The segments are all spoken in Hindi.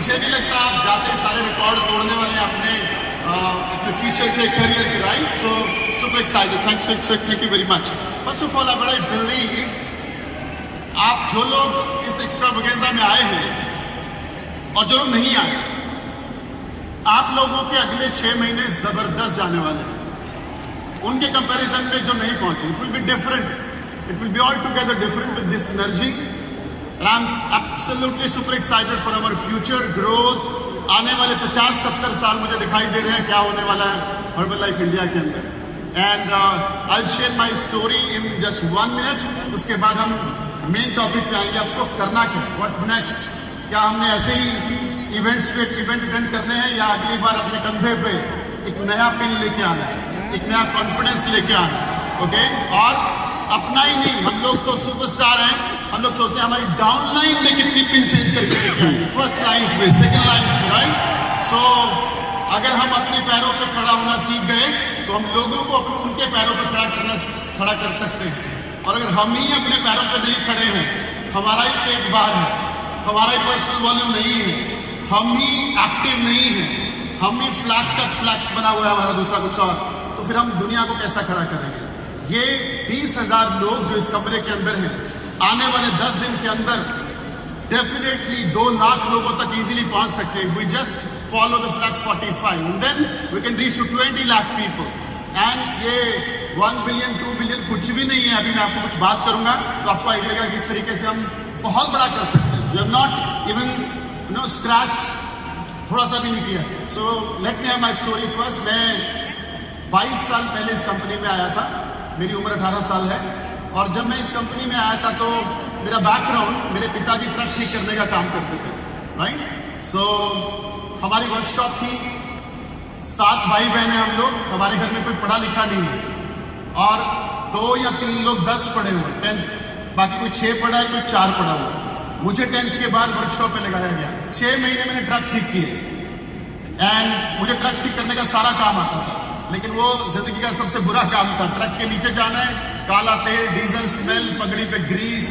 मुझे नहीं लगता आप जाते सारे रिकॉर्ड तोड़ने वाले हैं अपने फ्यूचर के करियर के, right? So super excited, thank you very much. First of all I believe आप जो लोग इस एक्स्ट्रावेगेंजा में आए हैं और जो लोग नहीं आए, आप लोगों के अगले 6 महीने जबरदस्त जाने वाले हैं उनके कंपैरिजन में जो नहीं पहुंचे। It will be different, it will be all together different with this energy. And I'm absolutely super excited for our future growth. आने वाले 50-70 साल मुझे दिखाई दे रहे हैं क्या होने वाला है हर्बलाइफ इंडिया के अंदर। And I'll share my story in just 1 minute. उसके बाद हम मेन टॉपिक पे आएंगे। आपको करना क्या, व्हाट नेक्स्ट? क्या हमने ऐसे ही इवेंट अटेंड करने हैं या अगली बार अपने कंधे पे एक नया पिन लेके आना है, एक नया कॉन्फिडेंस लेके आना है, ओके? और अपना ही नहीं, हम लोग तो सुपरस्टार हैं। हम लोग सोचते हैं हमारी डाउन लाइन में कितनी पिन चेंज करके लेके आएंगे, फर्स्ट लाइन्स में, सेकंड लाइन्स में, राइट? सो अगर हम अपने पैरों पे खड़ा होना सीख गए तो हम लोगों को उनके पैरों पे खड़ा कर सकते हैं। और अगर हम ही अपने पैरों पे नहीं खड़े हैं, हमारा ही पेट बाहर है, हमारा ही पर्सनल वॉल्यूम नहीं है, हम ही एक्टिव नहीं है, हम ही फ्लैक्स का फ्लैक्स बना हुआ है हमारा, दूसरा कुछ और, तो फिर हम दुनिया को कैसा खड़ा करेंगे? ये 20,000 लोग जो इस कमरे के अंदर हैं, आने वाले 10 दिन के अंदर डेफिनेटली 2 लाख लोगों तक इजीली पहुंच सकते हैं। We just follow the flax 45 and then we can reach to 20 lakh people. And ये 1 बिलियन 2 बिलियन कुछ भी नहीं है। अभी मैं आपको कुछ बात करूंगा तो आपको आइडिया लगेगा किस तरीके से हम बहुत बड़ा कर सकते हैं। We have not even scratch, थोड़ा सा भी नहीं किया। So let me have my story first. मैं 22 साल पहले इस कंपनी में आया था, मेरी उम्र 18 साल है। और जब मैं इस कंपनी में आया था तो मेरा बैकग्राउंड, मेरे पिताजी ट्रक ठीक करने का काम करते थे, राइट? सो हमारी वर्कशॉप थी, 7 भाई बहन हैं हम लोग, हमारे घर में कोई पढ़ा लिखा नहीं है और 2 या 3 लोग 10 पढ़े हुए, 10th, बाकी कोई 6 पढ़ा है, कोई 4 पढ़ा हुआ है। मुझे 10th के बाद वर्कशॉप में लगाया गया। 6 महीने मैंने ट्रक ठीक किए एंड मुझे ट्रक ठीक करने का सारा काम आता था, लेकिन वो जिंदगी का सबसे बुरा काम था। ट्रक के नीचे जाना है, काला तेल, डीजल स्मेल, पगड़ी पे grease,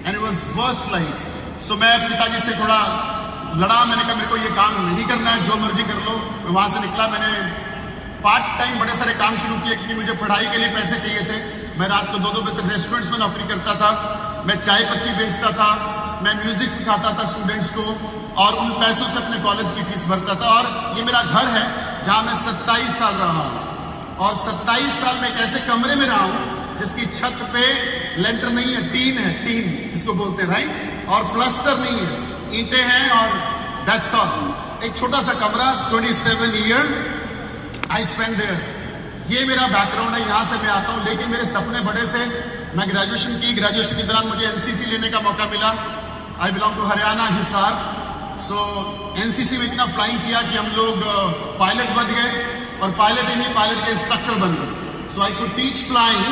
and it was worst life. So मैं पिताजी से थोड़ा लड़ा, मैंने कहा मेरे को ये काम नहीं करना है, जो मर्जी कर लो। मैं वहां से निकला, मैंने पार्ट टाइम बड़े सारे काम शुरू किए क्योंकि मुझे पढ़ाई के लिए पैसे चाहिए थे। मैं रात को 2-2 बजे तक रेस्टोरेंट्स में नौकरी करता था, मैं चाय पत्ती बेचता था, मैं म्यूजिक सिखाता था स्टूडेंट्स को और उन पैसों से अपने कॉलेज की फीस भरता था। और ये मेरा घर है जहां मैं 27 साल रहा हूं और 27 साल में एक ऐसे कमरे में रहा हूं जिसकी छत पे लेंटर नहीं है, टीन है, टीन जिसको बोलते हैं, राइट? और प्लास्टर नहीं है, ईंटें हैं और दैट्स ऑल। एक छोटा सा कमरा, 27 ईयर आई स्पेंड देयर। ये मेरा बैकग्राउंड है, यहाँ से मैं आता हूँ। लेकिन मेरे सपने बड़े थे। मैं ग्रेजुएशन के दौरान मुझे एनसीसी लेने का मौका मिला। I belong to Haryana, Hisar. So NCC में इतना फ्लाइंग किया कि हम लोग पायलट बन गए और पायलट ही नहीं, पायलट के इंस्ट्रक्टर बन गए। So I could teach flying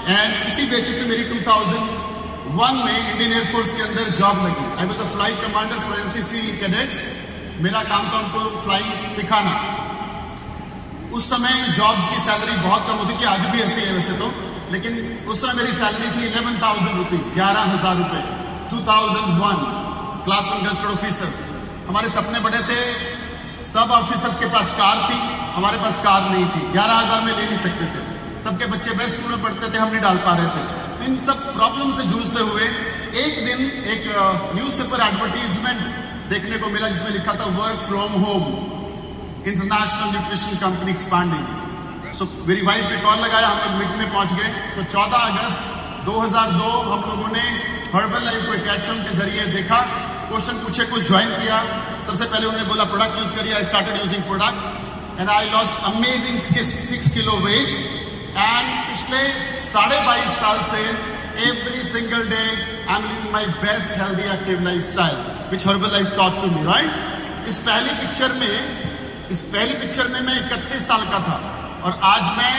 and इसी बेसिस पे मेरी 2001 में इंडियन एयरफोर्स के अंदर जॉब लगी। I was a flight commander for NCC cadets. मेरा काम था उनको फ्लाइंग सिखाना। उस समय जॉब्स की सैलरी बहुत कम होती थी, आज भी ऐसी है वैसे तो, लेकिन उस समय मेरी सैलरी थी 11,000 रुपीज, 11,000 रुपए। 2001, क्लास 1 गजटेड ऑफिसर। हमारे सपने बड़े थे, सब ऑफिसर्स के पास कार थी, हमारे पास कार नहीं थी। 11,000 में ले नहीं सकते थे, सबके बच्चे बेस्ट स्कूल में पढ़ते थे, हम नहीं डाल पा रहे थे। इन सब प्रॉब्लम से जूझते हुए एक दिन एक न्यूज़पेपर एडवर्टीजमेंट देखने को मिला जिसमें लिखा था work from home, international nutrition company expanding. So मेरी वाइफ ने कॉल लगाया, हम लोग मीटिंग में पहुंच गए। सो 14 अगस्त 2002 हम लोगों ने हर्बलाइफ को कैचम के जरिए देखा, क्वेश्चन पूछे, कुछ ज्वाइन किया। सबसे पहले उन्होंने बोला प्रोडक्ट यूज करिए। I started using product and I lost amazing 6 kilo weight. And पिछले 22.5 साल से every single day I am living my best healthy active life style which Herbalife taught to me, right? इस पहली पिक्चर में मैं 31 साल का था और आज मैं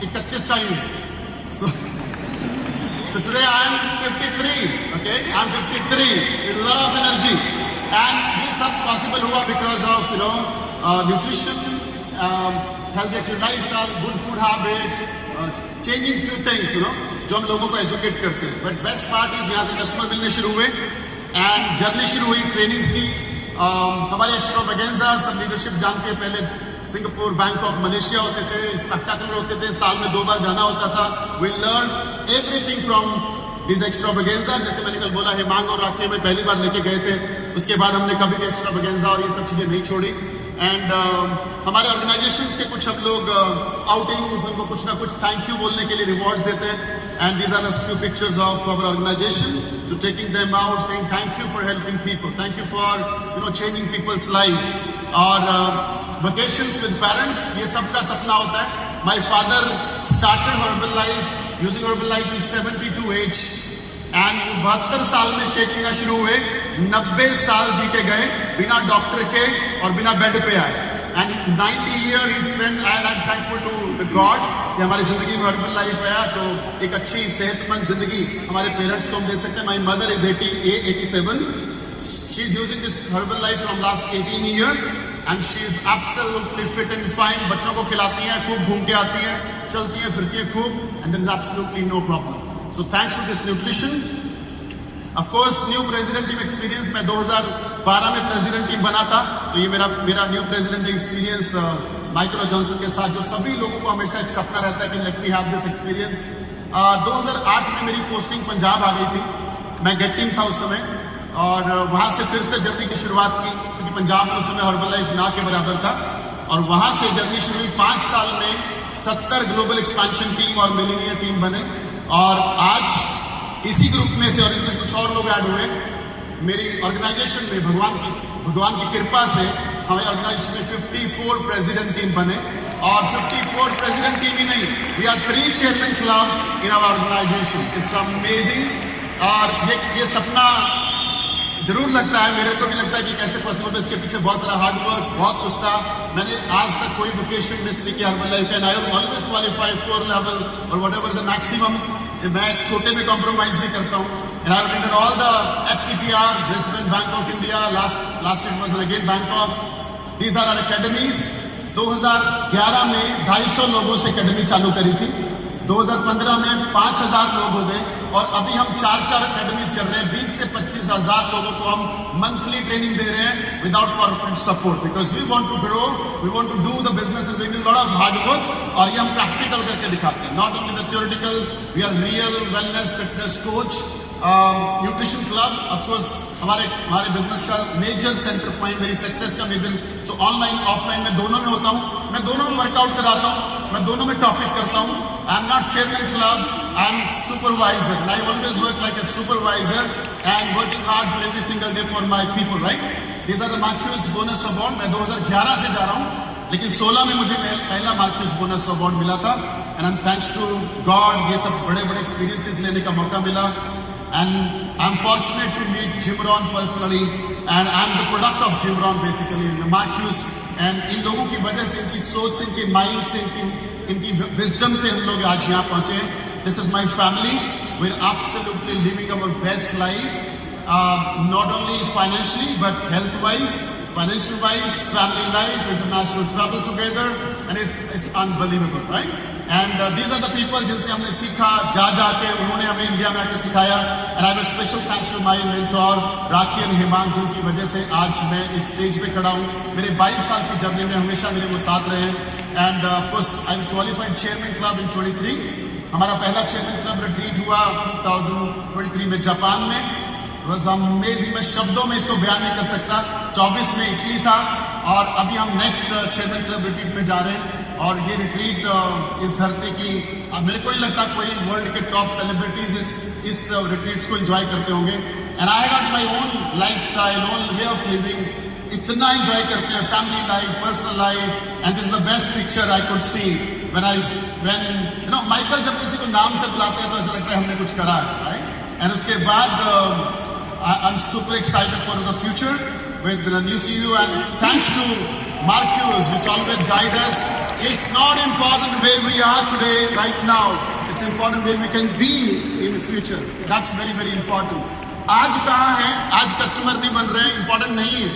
31 का ही हूं। So today I am 53, okay? I am 53 with a lot of energy, and ये सब possible हुआ because of nutrition, healthy active lifestyle, good food habit, changing few things, जो हम लोगों को educate करते हैं. But best part is यहाँ से customer मिलने शुरू हुए and जर्नी शुरू हुई ट्रेनिंग्स की, हमारे एक्स्ट्रावेगेंजा सब लीडरशिप जानती है, पहले सिंगापुर, बैंकॉक, मलेशिया होते थे, स्पेक्टाकुलर होते थे, साल में 2 बार जाना होता था. We learn everything from this extravaganza. जैसे मैंने कल बोला, हेमांग और राखी में पहली बार लेके गए थे, उसके बाद हमने कभी भी एक्स्ट्रावेगेंजा और ये सब चीज़ें नहीं छोड़ी. एंड हमारे ऑर्गेनाइजेशंस के कुछ हम लोग आउटिंग्स, उनको कुछ ना कुछ थैंक यू बोलने के लिए रिवॉर्ड्स देते हैं. And these are the few pictures of our organisation, to taking them out, saying thank you for helping people, thank you for changing people's lives. और वेकेशंस विद पेरेंट्स, ये सबका सपना होता है. My father started Herbalife in 72 age and 72 साल में शेक पीना शुरू हुए, 90 साल जी के गए बिना डॉक्टर के और बिना बेड पे आए. एंड 90 ईयर ही spend. And I am thankful to the God कि हमारी जिंदगी में हर्बल लाइफ आया, तो एक अच्छी सेहतमंद जिंदगी हमारे पेरेंट्स को हम दे सकते हैं. My mother is 87. She is using this herbal life from last 18 years and she is absolutely fit and fine. बच्चों को खिलाती हैं, खूब घूम के आती हैं, चलती हैं, फिरती हैं खूब, and there is absolutely no problem. So thanks to this nutrition. Of course, new president team experience, मैं 2012 में प्रेसिडेंट टीम बना था, तो ये मेरा new president team experience Michael Johnson के साथ, जो सभी लोगों को हमेशा एक सपना रहता है कि late me have this experience. 2008 में मेरी पोस्टिंग पंजाब आ गई थी. मैं गेट टीम था उस समय, और वहाँ से फिर से जर्नी की शुरुआत की, क्योंकि पंजाब में उस समय हर्बल लाइफ ना के बराबर था. और वहाँ से जर्नी शुरू हुई. 5 साल में 70 ग्लोबल एक्सपेंशन टीम और मिलीनियर टीम बने. और आज इसी ग्रुप में से, और इसमें कुछ और लोग ऐड हुए, मेरी ऑर्गेनाइजेशन में भगवान की कृपा से हमारे ऑर्गेनाइजेशन में 54 प्रेसिडेंट टीम बने. और 54 प्रेसिडेंट टीम ही नहीं, we are 3 chairman club in our organisation. It's amazing. और ये सपना जरूर लगता है, मेरे को भी लगता है कि कैसे पॉसिबल है. इसके पीछे बहुत सारा हार्ड वर्क, बहुत कुछ था. मैंने आज तक कोई वोकेशन मिस नहीं किया Herbalife. And I always qualify 4 level और वट एवर द मैक्सिमम. मैं छोटे में कॉम्प्रोमाइज नहीं करता हूँ. And I attended all the FPTR, Brisbane, Bangkok, India. Last it was again Bangkok. These are our academies. 2011 में 250 लोगों से एकेडमी चालू करी थी. 2015 में 5000 लोग हो गए, और अभी हम 4 एकेडमीज कर रहे हैं. 20 से 25 हजार लोगों को हम मंथली ट्रेनिंग दे रहे हैं without corporate support, because we want to grow, we want to do the business and we need lot of hard work. और ये हम प्रैक्टिकल करके दिखाते हैं, not only the theoretical. We are real wellness fitness coach. Nutrition club of course हमारे बिजनेस का मेजर सेंटर पॉइंट, मेरी सक्सेस का मेजर. सो ऑनलाइन ऑफलाइन मैं दोनों में होता हूँ. मैं दोनों में वर्कआउट कराता हूँ, मैं दोनों में टॉपिक करता हूँ. आई am not chairman club, I am supervisor, and I always work like a supervisor and working hard for every single day for my people, right? These are the Marquis Bonus Award. मैं 2011 से जा रहा हूँ, लेकिन 16 में मुझे पहला Marquis Bonus Award मिला था. And I'm thanks to God, ये सब बड़े एक्सपीरियंसेस लेने का मौका मिला. And I'm fortunate to meet Jim Rohn personally, and I'm the product of Jim Rohn basically, the Marquis. And इन लोगों की वजह से, इनकी सोच से, इनके माइंड से, इनकी विजडम से हम लोग आज यहाँ पहुँचे हैं. This is my family. We're absolutely living our best life, not only financially but health-wise, financial-wise, family life, international travel together, and it's unbelievable, right? And these are the people जिनसे हमने सीखा जाके, उन्होंने हमें इंडिया में आके सिखाया. And I have a special thanks to my mentor राखी और हेमांग, जिनकी वजह से आज मैं इस स्टेज पे खड़ा हूँ. मेरे 22 साल की जर्नी में हमेशा मेरे वो साथ रहे हैं. And of course I'm qualified chairman club in 23. हमारा पहला चेयरमैन क्लब रिट्रीट हुआ 2023 में जापान में. बस अमेजिंग, मैं शब्दों में इसको बयान नहीं कर सकता. 24 में इटली था, और अभी हम नेक्स्ट चेयरमैन क्लब रिट्रीट में जा रहे हैं. और ये रिट्रीट इस धरती की, मेरे को नहीं लगता कोई वर्ल्ड के टॉप सेलिब्रिटीज इस रिट्रीट्स को एंजॉय करते होंगे. And I got my own life style, own way of living. इतना एंजॉय करते हैं, family life, personal life. And this is the best picture I could see when you know Michael जब किसी को नाम से बुलाते हैं तो ऐसा लगता है हमने कुछ करा है, right? And उसके बाद I'm super excited for the future with the new CEO, and thanks to Marquis, which always guide us. It's not important where we are today, right now. It's important where we can be in the future. That's very important. आज कहाँ है? आज कस्टमर नहीं बन रहे हैं, इंपॉर्टेंट नहीं है.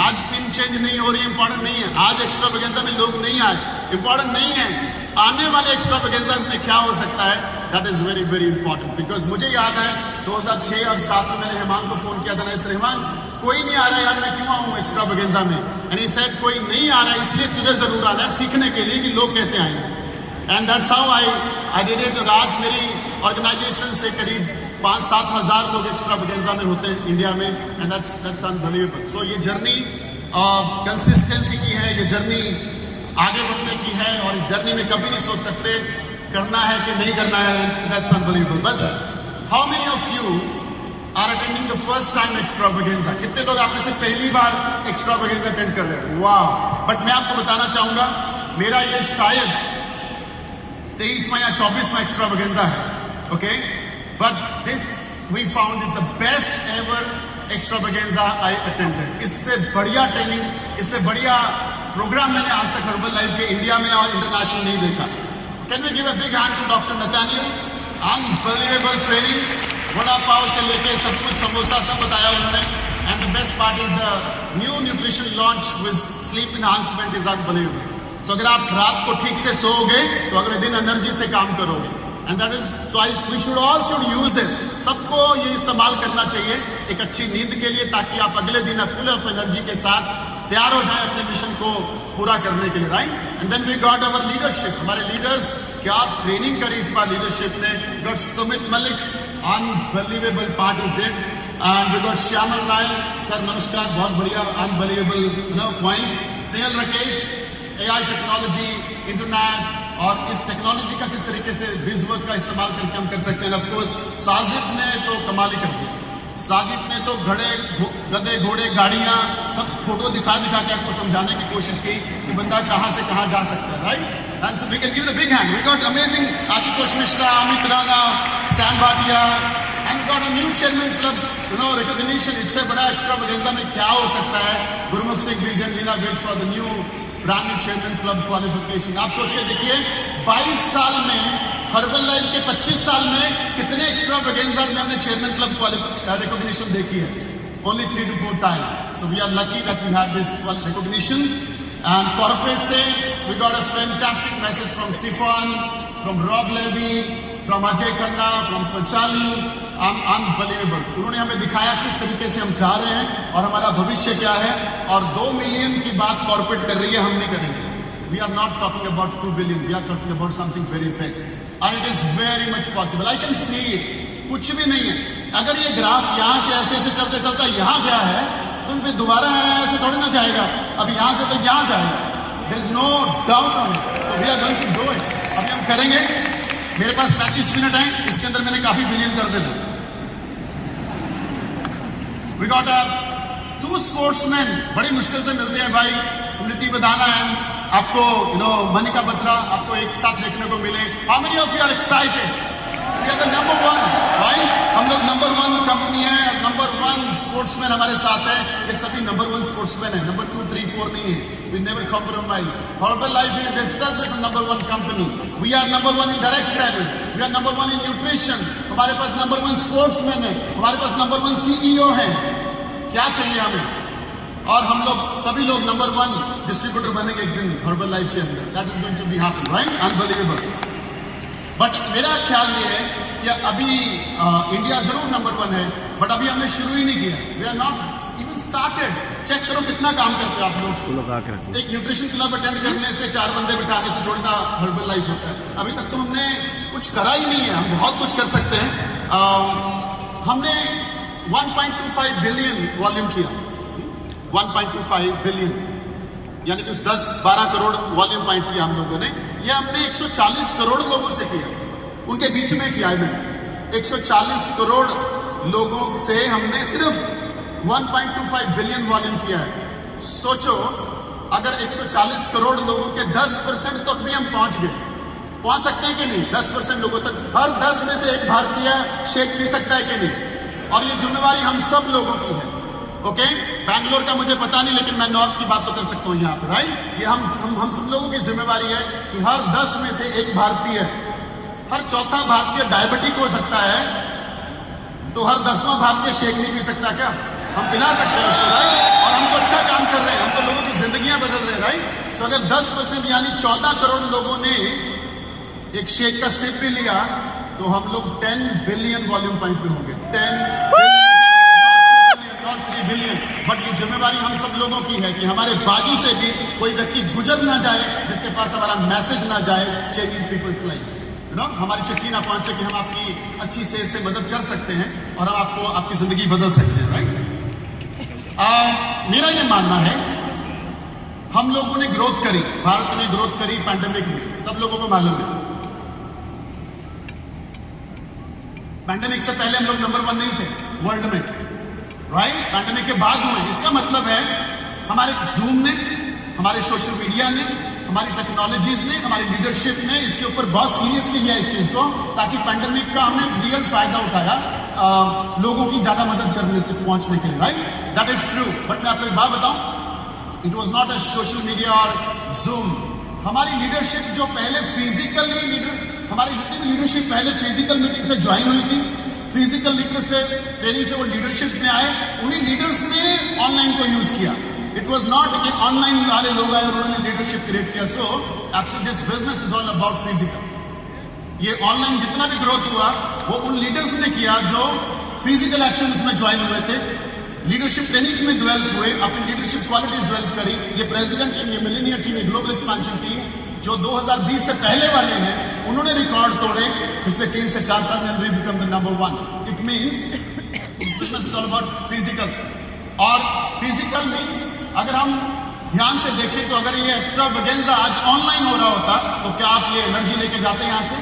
आज पिन चेंज नहीं हो रही है, इंपॉर्टेंट नहीं है. आज एक्स्ट्रावेगेंजा में लोग नहीं आए, इंपॉर्टेंट नहीं है. आने वाले एक्स्ट्रावेगेंजास में क्या हो सकता है, that is very important. Because मुझे याद है 2006 और 2007 में मैंने हेमांग को फोन किया था, हेमांग कोई नहीं आ रहा यार, मैं क्यों आऊँ एक्स्ट्रावेगेंजा में? एंड ही सेड कोई नहीं आ रहा है इसलिए तुझे जरूर आना है, सीखने के लिए कि लोग कैसे आएंगे. And that's how I did it. और आज मेरी ऑर्गेनाइजेशन से करीब 5-7 हज़ार लोग एक्स्ट्रावेगेंजा में होते हैं इंडिया में. And that's unbelievable. सो ये जर्नी कंसिस्टेंसी की है, ये जर्नी आगे बढ़ने की है, और इस जर्नी में कभी नहीं सोच सकते करना है कि नहीं करना है. That's unbelievable. बस how many of you are attending the first time extravaganza? कितने लोग आप में से पहली बार एक्स्ट्रावेगेंजा अटेंड कर रहे हैं? वाह. बट मैं आपको बताना चाहूंगा, मेरा ये शायद 23वां या 24वां एक्स्ट्रावेगेंजा है. Okay, but this we found is the best ever extravaganza I attended. इससे बढ़िया ट्रेनिंग, इससे बढ़िया प्रोग्राम मैंने आज तक हर्बल लाइफ के इंडिया में और इंटरनेशनल नहीं देखा. Can we give a big hand to doctor Nathaniel? Unbelievable training, vada pav से लेके सब कुछ, समोसा सब बताया उन्होंने. And the best part is the new nutrition launch with sleep enhancement is unbelievable. तो अगर आप रात को ठीक से सोओगे तो अगले दिन एनर्जी से काम करोगे. And that is so we should all should use this. सबको ये इस्तेमाल करना चाहिए एक अच्छी नींद के लिए, ताकि आप अगले दिन फुल ऑफ एनर्जी के साथ तैयार हो जाए अपने मिशन को पूरा करने के लिए. Right. And then we got our leadership. हमारे लीडर्स क्या ट्रेनिंग करी इस बार लीडरशिप ने. Got Sumit Malik, unbelievable part is dead. And we got Shyamal Rai sir, नमस्कार, बहुत बढ़िया, unbelievable point. Snehal Rakesh, AI technology, internet, और इस टेक्नोलॉजी का किस तरीके से विजुअल का इस्तेमाल करके हम कर सकते हैं. ऑफ कोर्स साजिद ने तो कमाल ही कर दिया. साजिद ने तो गधे घोड़े गाड़ियां सब फोटो दिखा के आपको समझाने की कोशिश की कि बंदा कहां से कहां जा सकता है. Right. And so we can give the big hand. We got amazing Ashutosh Mishra, Amit Rana, Sam Bhatia, and got a new chairman club recognition. इससे बड़ा एक्स्ट्रावेगेंजा में क्या हो सकता है. Gurmukh Singh vision, Leena wait for the new brand new chairman club qualification. आप सोच के देखिए, 22 साल में, हर्बल लाइफ के 25 साल में कितने एक्स्ट्रावेगेंजा में हमने चेयरमैन क्लब रिकॉग्निशन देखी है. Only 3 to 4 times. So we are lucky that we have this recognition. And corporate से we got a fantastic message from Stephen, from Rob Levy, from Ajay Khanna, from Panchali. Unbelievable. उन्होंने हमें दिखाया किस तरीके से हम जा रहे हैं और हमारा भविष्य क्या है. और 2 मिलियन की बात कॉर्पोरेट कर रही है, हम नहीं करेंगे. We are not talking about 2 billion. We are talking about something very big. And it is very much possible. I can see it. कुछ भी नहीं है. अगर ये ग्राफ यहाँ से ऐसे ऐसे चलते चलता यहाँ गया है, तो फिर दोबारा ऐसे थोड़ी ना जाएगा. अब यहाँ से तो यहाँ जाएगा. There is no doubt on it. So we are going to do it. अभी हम करेंगे. मेरे पास 35 मिनट है, इसके अंदर मैंने काफी बिलियन कर देना. वी गॉट 2 स्पोर्ट्समैन, बड़ी मुश्किल से मिलते हैं भाई. स्मृति बदाना एंड आपको मनिका बत्रा आपको एक साथ देखने को मिले. How many of you are excited? We are the number 1. Right. हम लोग नंबर 1 कंपनी है, नंबर 1 स्पोर्ट्समैन हमारे साथ है. ये सभी नंबर 1 स्पोर्ट्समैन है, नंबर 2, 3, 4 नहीं है. We never compromise. Herbal Life is itself is a number 1 company. We are number 1 in direct selling. We are number 1 in nutrition. हमारे पास number 1 sportsman है. हमारे पास number 1 CEO है. क्या चाहिए हमें? और हम लोग सभी लोग नंबर 1 डिस्ट्रीब्यूटर बनेंगे एक दिन हर्बल लाइफ के अंदर. That is going to be happen. Right. Unbelievable. But मेरा ख्याल ये है कि अभी इंडिया जरूर नंबर 1 है, बट अभी हमने शुरू ही नहीं किया. We are not even started. Check करो कितना काम करते हो आप लोग. एक न्यूट्रिशन क्लब अटेंड करने से, 4 बंदे बिठाने से थोड़ी ना हर्बल लाइफ होता है. अभी तक तो हमने कुछ करा ही नहीं है. हम बहुत कुछ कर सकते हैं. हमने 1.25 बिलियन वॉल्यूम किया. 1.25 बिलियन यानी कि 10-12 करोड़ वॉल्यूम पॉइंट किया हम लोगों ने. ये हमने 140 करोड़ लोगों से किया, उनके बीच में किया है. 140 करोड़ लोगों से हमने सिर्फ 1.25 बिलियन वॉल्यूम किया है. सोचो, अगर 140 करोड़ लोगों के 10% तक भी हम पहुंच गए, पहुंच सकते हैं कि नहीं? 10% लोगों तक, हर 10 में से एक भारतीय शेक पी सकता है कि नहीं? और ये जिम्मेवारी हम सब लोगों की है. ओके. बैंगलोर का मुझे पता नहीं, लेकिन मैं नॉर्थ की बात तो कर सकता हूँ यहाँ पे. राइट. ये हम सब लोगों की जिम्मेवारी है कि हर 10 में से एक भारतीय, हर चौथा भारतीय डायबिटिक हो सकता है, तो हर 10वां भारतीय शेक नहीं पी सकता क्या? हम पिला सकते हैं उसको. राइट. और हम तो अच्छा काम कर रहे हैं, हम तो लोगों की जिंदगियां बदल रहे हैं. राइट. तो अगर 10% यानी 14 करोड़ लोगों ने एक शेक का सिप भी लिया, तो हम लोग 10 बिलियन वॉल्यूम पॉइंट पे होंगे. 10 बिलियन, नॉट 3 बिलियन, बट ये जिम्मेवारी हम सब लोगों की है कि हमारे बाजू से भी कोई व्यक्ति गुजर ना जाए जिसके पास हमारा मैसेज ना जाए, changing people's life, you know, हमारी चिट्ठी ना पहुंचे कि हम आपकी अच्छी सेहत से मदद कर सकते हैं और हम आपको आपकी जिंदगी बदल सकते हैं, राइट। मेरा ये मानना है, हम लोगों ने ग्रोथ करी, भारत ने ग्रोथ करी पैंडेमिक में, सब लोगों को मालूम है। पैंडेमिक से पहले हम लोग नंबर 1 नहीं थे वर्ल्ड में, राइट। पैंडेमिक के बाद हुए। इसका मतलब है हमारे जूम ने, हमारे सोशल मीडिया ने, हमारी टेक्नोलॉजीज ने, हमारी लीडरशिप ने इसके ऊपर बहुत सीरियसली लिया इस चीज को, ताकि पैंडेमिक का हमने रियल फायदा उठाया लोगों की ज्यादा मदद करने तक पहुंचने के लिए, right. That is true. But मैं आपको एक बात बताऊं, it was not a social media और जूम। हमारी लीडरशिप जो पहले फिजिकली हमारी जितनी भी लीडरशिप पहले फिजिकल मीटिंग से ज्वाइन हुई थी, फिजिकल लीडर से ट्रेनिंग से वो लीडरशिप में आए, उन्हीं लीडर्स ने ऑनलाइन को यूज किया। इट वॉज नॉट कि ऑनलाइन वाले लोग आए और उन्होंने लीडरशिप क्रिएट किया। So actually this business is all about physical. ये ऑनलाइन जितना भी ग्रोथ हुआ वो उन लीडर्स ने किया जो फिजिकल एक्शंस में ज्वाइन हुए थे, लीडरशिप ट्रेनिंग्स में डेवलप हुए, अपनी लीडरशिप क्वालिटीज डेवलप करी। ये प्रेसिडेंट टीम, ये मिलेनियर टीम, ये ग्लोबल एक्सपेंशन टीम जो 2020 से पहले वाले हैं, उन्होंने रिकॉर्ड तोड़े पिछले 3 से 4 साल में। We become the number 1। It means this business is all about physical. और फिजिकल मीन्स अगर हम ध्यान से देखें तो अगर ये एक्स्ट्रावेगेंजा आज ऑनलाइन हो रहा होता तो क्या आप ये एनर्जी लेके जाते हैं यहाँ से?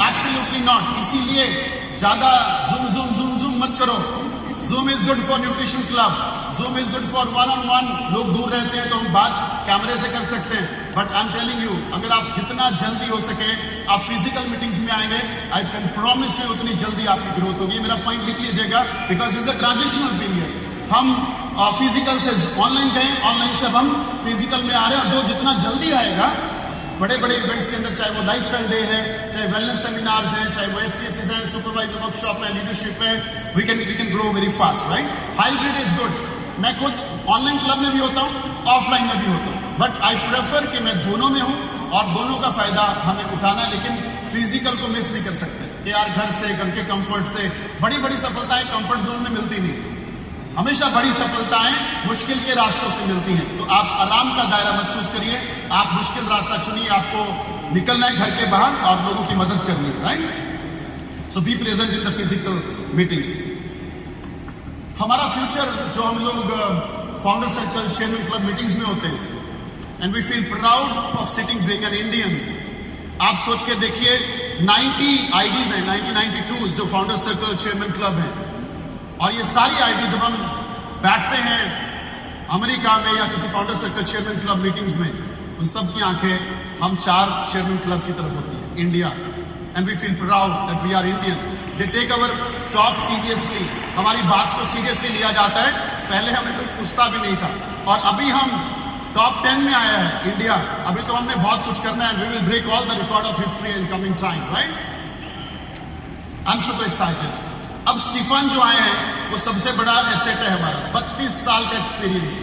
Absolutely not. इसीलिए ज्यादा जूम मत करो। Zoom is good for nutrition club. Zoom is good for one-on-one. लोग दूर रहते हैं तो हम बात कैमरे से कर सकते हैं। But I am telling you, अगर आप जितना जल्दी हो सके आप फिजिकल मीटिंग्स में आएंगे, आई कैन प्रॉमिस यू उतनी जल्दी आपकी ग्रोथ होगी। मेरा पॉइंट लिख लीजिएगा, because is a transitional period. हम फिजिकल से ऑनलाइन गए, ऑनलाइन से अब हम फिजिकल में आ रहे हैं, और जो जितना जल्दी आएगा बड़े बड़े इवेंट्स के अंदर, चाहे वो लाइफस्टाइल डे है, चाहे वेलनेस सेमिनार्स हैं, चाहे वो एसटीएस हैं, सुपरवाइजर वर्कशॉप है, लीडरशिप है, we can grow very fast, right. Hybrid is good. मैं खुद ऑनलाइन क्लब में भी होता हूँ, ऑफलाइन में भी होता हूँ, बट आई प्रेफर कि मैं दोनों में हूँ और दोनों का फायदा हमें उठाना है। लेकिन फिजिकल को मिस नहीं कर सकते कि यार घर से, घर के कंफर्ट से बड़ी बड़ी सफलताएं कंफर्ट जोन में मिलती नहीं। हमेशा बड़ी सफलताएं मुश्किल के रास्तों से मिलती हैं। तो आप आराम का दायरा मत चूज करिए, आप मुश्किल रास्ता चुनिए। आपको निकलना है घर के बाहर और लोगों की मदद करनी है, right. So be present in the physical meetings. हमारा फ्यूचर जो हम लोग founder circle, chairman club meetings में होते हैं, and we feel proud of sitting being an Indian. आप सोच के देखिए 90 आईडीज हैं, 1992 जो फाउंडर सर्कल चेयरमैन क्लब है, और ये सारी आईडी जब हम बैठते हैं अमेरिका में या किसी founder circle chairman club meetings में, उन सब की आंखें हम 4 चेयरमैन क्लब की तरफ होती है, India, and we feel proud that we are Indian. They take our talk seriously. हमारी बात को सीरियसली लिया जाता है। पहले हमें कोई पूछता भी नहीं था, और अभी हम टॉप 10 में आया है इंडिया। अभी तो हमने बहुत कुछ करना है, we will break all the record of history in coming time, right. I am super excited. अब स्टीफन जो आए हैं वो सबसे बड़ा एसेट है हमारा। 32 साल का एक्सपीरियंस,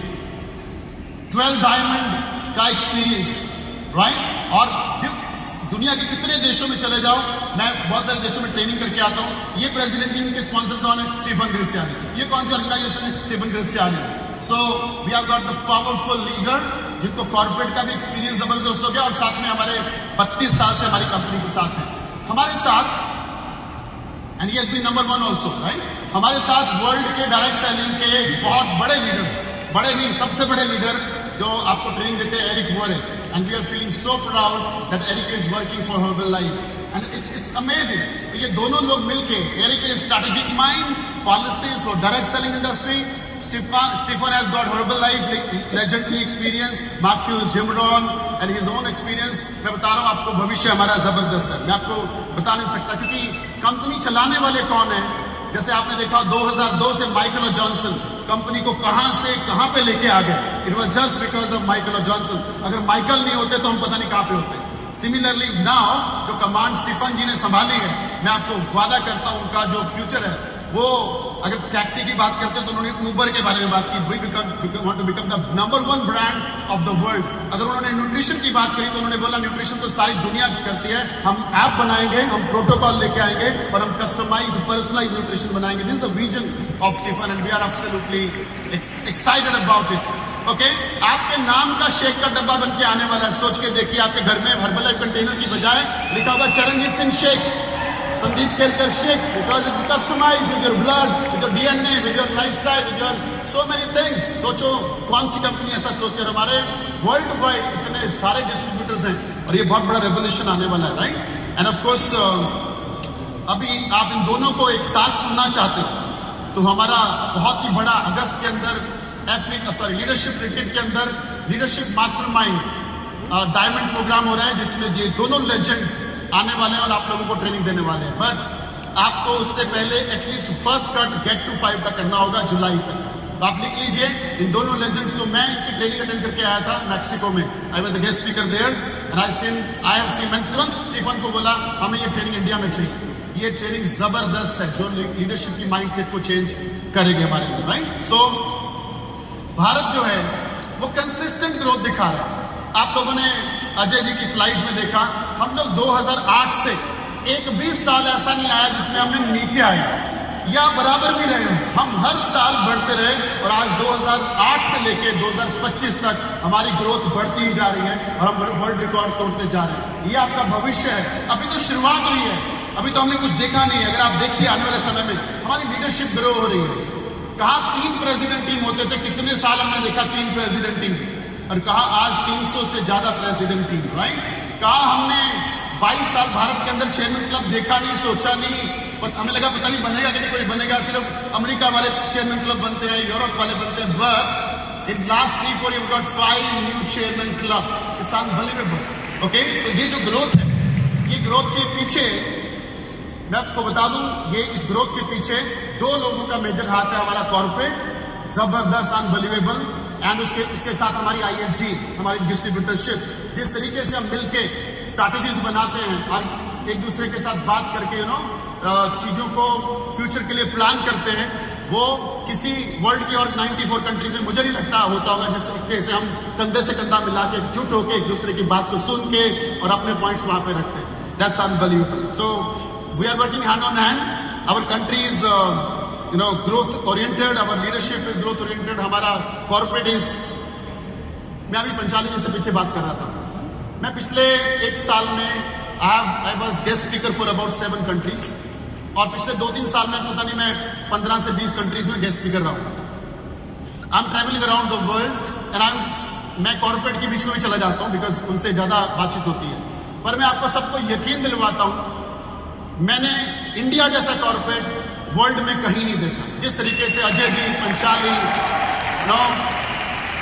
12 डायमंड का एक्सपीरियंस, राइट। और दुनिया के कितने देशों में चले जाओ, मैं बहुत सारे देशों में ट्रेनिंग करके आता हूँ। ये प्रेसिडेंट टीम के स्पॉन्सर कौन है? Stephen Gritsiani. ये कौन सी ऑर्गेनाइजेशन है? Stephen Gritsiani. So we have got the powerful leader जिनको कॉर्पोरेट का भी एक्सपीरियंस जबरदस्त हो गया, और साथ में हमारे 32 साल से हमारी कंपनी के साथ है। हमारे साथ, and he has been number 1 also, right. हमारे साथ वर्ल्ड के डायरेक्ट सेलिंग के बहुत बड़े लीडर, बड़े नहीं सबसे बड़े लीडर जो आपको ट्रेनिंग देते हैं, Eric Worre. And we are feeling so proud that Eric is working for Herbalife, and it's amazing. ये दोनों लोग मिलके, Eric is strategic mind, policies for direct selling industry. Stefan has got Herbalife legendary experience, Mark Hughes, Jim Rohn and his own experience. मैं बता रहा हूँ आपको, भविष्य हमारा जबरदस्त है। मैं आपको बता नहीं सकता क्योंकि कंपनी चलाने वाले कौन है। जैसे आपने देखा 2002 से माइकल और जॉनसन कंपनी को कहां से कहां पे लेके आ गए। It was just because of Michael और जॉनसन। अगर माइकल नहीं होते तो हम पता नहीं कहां पे होते। सिमिलरली नाउ जो कमांड स्टीफन जी ने संभाली है, मैं आपको वादा करता हूं उनका जो फ्यूचर है वो, अगर टैक्सी की बात करते हैं तो उन्होंने ऊबर के बारे में बात की। We want to become the number 1 brand of the world. अगर उन्होंने न्यूट्रिशन की बात करी तो उन्होंने बोला न्यूट्रिशन तो सारी दुनिया करती है, हम ऐप बनाएंगे, हम प्रोटोकॉल लेके आएंगे और हम कस्टमाइज पर्सनलाइज न्यूट्रिशन बनाएंगे। This is the vision of Stephen and we are absolutely excited about it. Okay, आपके नाम का शेक का डब्बा बन के आने वाला है। सोच के देखिए, आपके घर में हर्बल कंटेनर की बजाय लिखा होगा Charanjit Singh shake, Sandeep Kerkar shake, because it's customised with your blood, with your DNA, with your lifestyle, with your so many things. सोचो कौन सी कंपनी ऐसा सोचती है। हमारे वर्ल्ड वाइड इतने सारे डिस्ट्रीब्यूटर्स हैं और ये बहुत बड़ा रेवोल्यूशन आने वाला है, राइट। एंड ऑफ कोर्स अभी आप इन दोनों को एक साथ सुनना चाहते हो तो हमारा बहुत ही बड़ा अगस्त के अंदर लीडरशिप रिट्रीट के अंदर लीडरशिप मास्टरमाइंड डायमंड प्रोग्राम हो रहा है, जिसमें ये दोनों लेजेंड्स आने वाले हैं और आप लोगों को ट्रेनिंग देने वाले हैं। बट आपको उससे पहले at least first cut get to 5 का करना होगा जुलाई तक। तो आप लिख लीजिए इन दोनों लेजेंड्स को। मैं इनकी ट्रेनिंग अटेंड करके आया था मैक्सिको में। I was the guest speaker there and I have seen. मैंने तुरंत स्टीफन को बोला हमें ये ट्रेनिंग इंडिया में चाहिए। ये ट्रेनिंग जबरदस्त है जो लीडरशिप की माइंडसेट को चेंज करेगी हमारे अंदर, राइट। सो भारत जो है वो कंसिस्टेंट ग्रोथ दिखा रहा है। आप लोगों ने अजय जी की स्लाइड्स में देखा, हम लोग 2008 से एक 20 साल ऐसा नहीं आया जिसमें हमने नीचे आए या बराबर भी रहे। हम हर साल बढ़ते रहे और आज 2008 से लेके 2025 तक हमारी ग्रोथ बढ़ती ही जा रही है और हम वर्ल्ड रिकॉर्ड तोड़ते जा रहे हैं। ये आपका भविष्य है। अभी तो शुरुआत हुई है, अभी तो हमने कुछ देखा नहीं है। अगर आप देखिए आने वाले समय में हमारी लीडरशिप ग्रो हो रही है। कहा 3 प्रेसिडेंट टीम होते थे, कितने साल हमने देखा 3 प्रेसिडेंट टीम, और कहा आज 300 से ज्यादा प्रेसिडेंट टीम, राइट। कहा हमने 22 साल भारत के अंदर चेयरमैन क्लब देखा नहीं, सोचा नहीं, हमें लगा पता नहीं बनेगा कि नहीं कोई बनेगा, सिर्फ अमेरिका वाले चेयरमैन क्लब बनते हैं, यूरोप वाले बनते हैं। But in last 3-4 you got 5 new chairman club. It's unbelievable. Okay, so ये जो ग्रोथ है, ये ग्रोथ के पीछे मैं आपको बता दूं, ये इस ग्रोथ के पीछे 2 लोगों का मेजर हाथ है। हमारा कॉर्पोरेट जबरदस्त अनबिलीवेबल, एंड उसके साथ हमारी ISG, हमारी डिस्ट्रीब्यूटरशिप। जिस तरीके से हम मिलके स्ट्रैटेजीज बनाते हैं और एक दूसरे के साथ बात करके चीजों को फ्यूचर के लिए प्लान करते हैं, वो किसी वर्ल्ड की और 94 कंट्रीज में मुझे नहीं लगता होता होगा। जिस तरीके से हम कंधे से कंधा मिला के जुट होके एक दूसरे की बात को सुन के और अपने पॉइंट्स वहां पे रखते हैं। That's unbelievable. So we are working hand on hand. Our country is growth oriented, our leadership is growth oriented, हमारा कॉर्पोरेट इज। मैं अभी पंचाली जी से पीछे बात कर रहा था। मैं पिछले 1 साल में I was guest speaker for about 7 countries, और पिछले 2-3 साल में पता नहीं मैं 15 से 20 कंट्रीज में गेस्ट स्पीकर रहा हूँ। I am travelling around the world and मैं कॉर्पोरेट के बीच में भी चला जाता हूँ बिकॉज उनसे ज्यादा बातचीत होती है। पर मैं आपको सबको यकीन दिलवाता हूँ, मैंने इंडिया जैसा कॉर्पोरेट वर्ल्ड में कहीं नहीं देखा। जिस तरीके से अजय जी, पंचाली,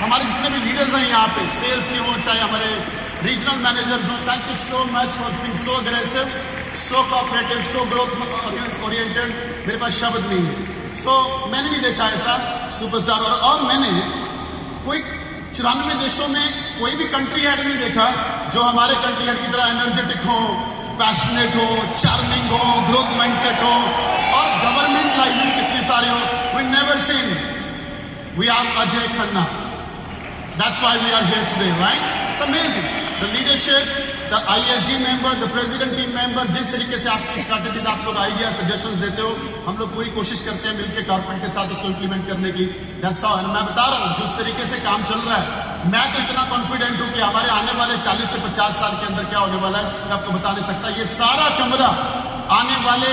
हमारे जितने भी लीडर्स हैं यहाँ पे, सेल्स के हों चाहे हमारे रीजनल मैनेजर्स हों, thank you so much for being so aggressive, so cooperative, so growth oriented. मेरे पास शब्द नहीं है। सो मैंने नहीं देखा ऐसा सुपरस्टार, और मैंने कोई 94 देशों में कोई भी कंट्री हेड नहीं देखा जो हमारे कंट्री हेड की तरह एनर्जेटिक हो, पैशनेट हो, चार्मिंग हो, ग्रोथ माइंडसेट हो, और गवर्नमेंट लाइसेंस कितनी सारी हो। We never seen. We are Ajay Khanna. That's why we are here today, right? It's amazing. The leadership, the ISG member, the president team member, जिस तरीके से आपकी स्ट्रैटेजीज, आप लोग आइडिया, सजेशंस देते हो, हम लोग पूरी कोशिश करते हैं मिलकर कॉर्पोरेट के साथ उसको इंप्लीमेंट करने की। That's all. मैं बता रहा हूँ जिस तरीके से काम चल रहा है, मैं तो इतना कॉन्फिडेंट हूँ कि हमारे आने वाले 40 से 50 साल के अंदर क्या होने वाला है मैं आपको बता नहीं सकता। ये सारा कमरा आने वाले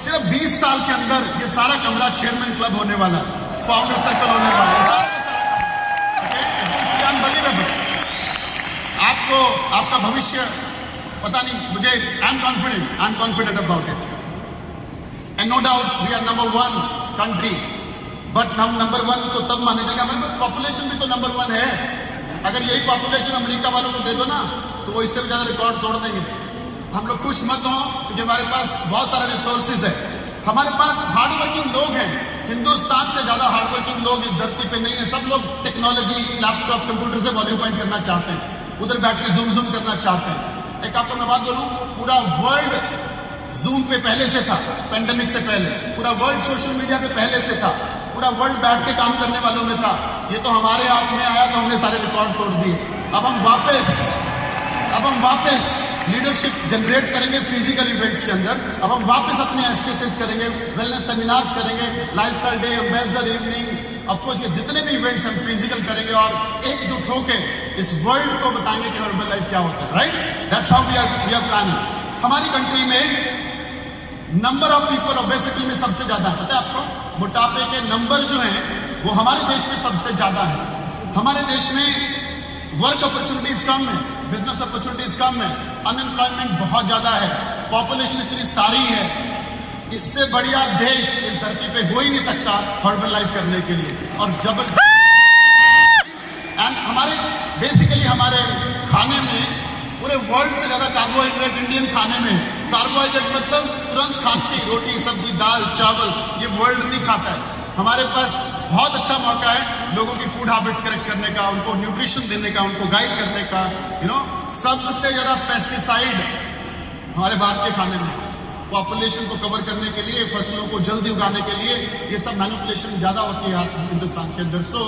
सिर्फ 20 साल के अंदर, ये सारा कमरा चेयरमैन क्लब होने वाला, फाउंडर सर्कल होने वाला है, सारा अनबिलीवेबल। आपको आपका भविष्य पता नहीं, मुझे I am confident about it. And no doubt we are number 1 country, but हम नंबर 1 तो तब माने जाएंगे, हमारे पास पॉपुलेशन भी तो नंबर 1 है। अगर यही पॉपुलेशन अमेरिका वालों को दे दो ना तो वो इससे भी ज्यादा रिकॉर्ड तोड़ देंगे। हम लोग खुश मत हो क्योंकि हमारे पास बहुत सारे रिसोर्सेज है, हमारे पास हार्ड वर्किंग लोग हैं। हिंदुस्तान से ज्यादा हार्ड वर्किंग लोग इस धरती पे नहीं है। सब लोग टेक्नोलॉजी, लैपटॉप, कंप्यूटर से वॉल्यूम पॉइंट करना चाहते हैं, उधर बैठ के जूम करना चाहते हैं। एक आपको मैं बात बोलूं, पूरा वर्ल्ड जूम पे पहले से था, पेंडेमिक से पहले पूरा वर्ल्ड सोशल मीडिया पे पहले से था, पूरा वर्ल्ड बैठ के काम करने वालों में था। ये तो हमारे हाथ में आया तो हमने सारे रिकॉर्ड तोड़ दिए। अब हम वापस लीडरशिप जनरेट करेंगे फिजिकल इवेंट्स के अंदर। अब हम वापस अपने एसटीएसएस करेंगे, वेलनेस सेमिनार्स करेंगे, lifestyle day, ambassador evening, of course ये जितने भी इवेंट्स हम फिजिकल करेंगे और एकजुट होकर इस वर्ल्ड को बताएंगे कि हर्बल लाइफ क्या होता है, right? That's how we are planning. हमारी कंट्री में नंबर ऑफ पीपल ओबेसिटी में सबसे ज्यादा है, पता है आपको? मोटापे के नंबर जो हैं वो हमारे देश में सबसे ज्यादा है। हमारे देश में वर्क अपॉर्चुनिटीज कम है, बिजनेस अपॉर्चुनिटीज कम है, अनएम्प्लॉयमेंट बहुत ज्यादा है, पॉपुलेशन इतनी सारी है, इससे बढ़िया देश इस धरती पे हो ही नहीं सकता हर्बल लाइफ करने के लिए। और जबरदस्त एंड हमारे बेसिकली हमारे खाने में पूरे वर्ल्ड से ज्यादा कार्बोहाइड्रेट इंडियन खाने में है। कार्बोहाइड्रेट मतलब तुरंत खाती रोटी, सब्जी, दाल, चावल, ये वर्ल्ड नहीं खाता है। हमारे पास बहुत अच्छा मौका है लोगों की फूड हैबिट्स करेक्ट करने का, उनको न्यूट्रिशन देने का, उनको गाइड करने का। सबसे ज्यादा पेस्टिसाइड हमारे भारतीय खाने में, पॉपुलेशन को कवर करने के लिए, फसलों को जल्दी उगाने के लिए, ये सब मैनिपुलेशन ज्यादा होती है हिंदुस्तान के अंदर। So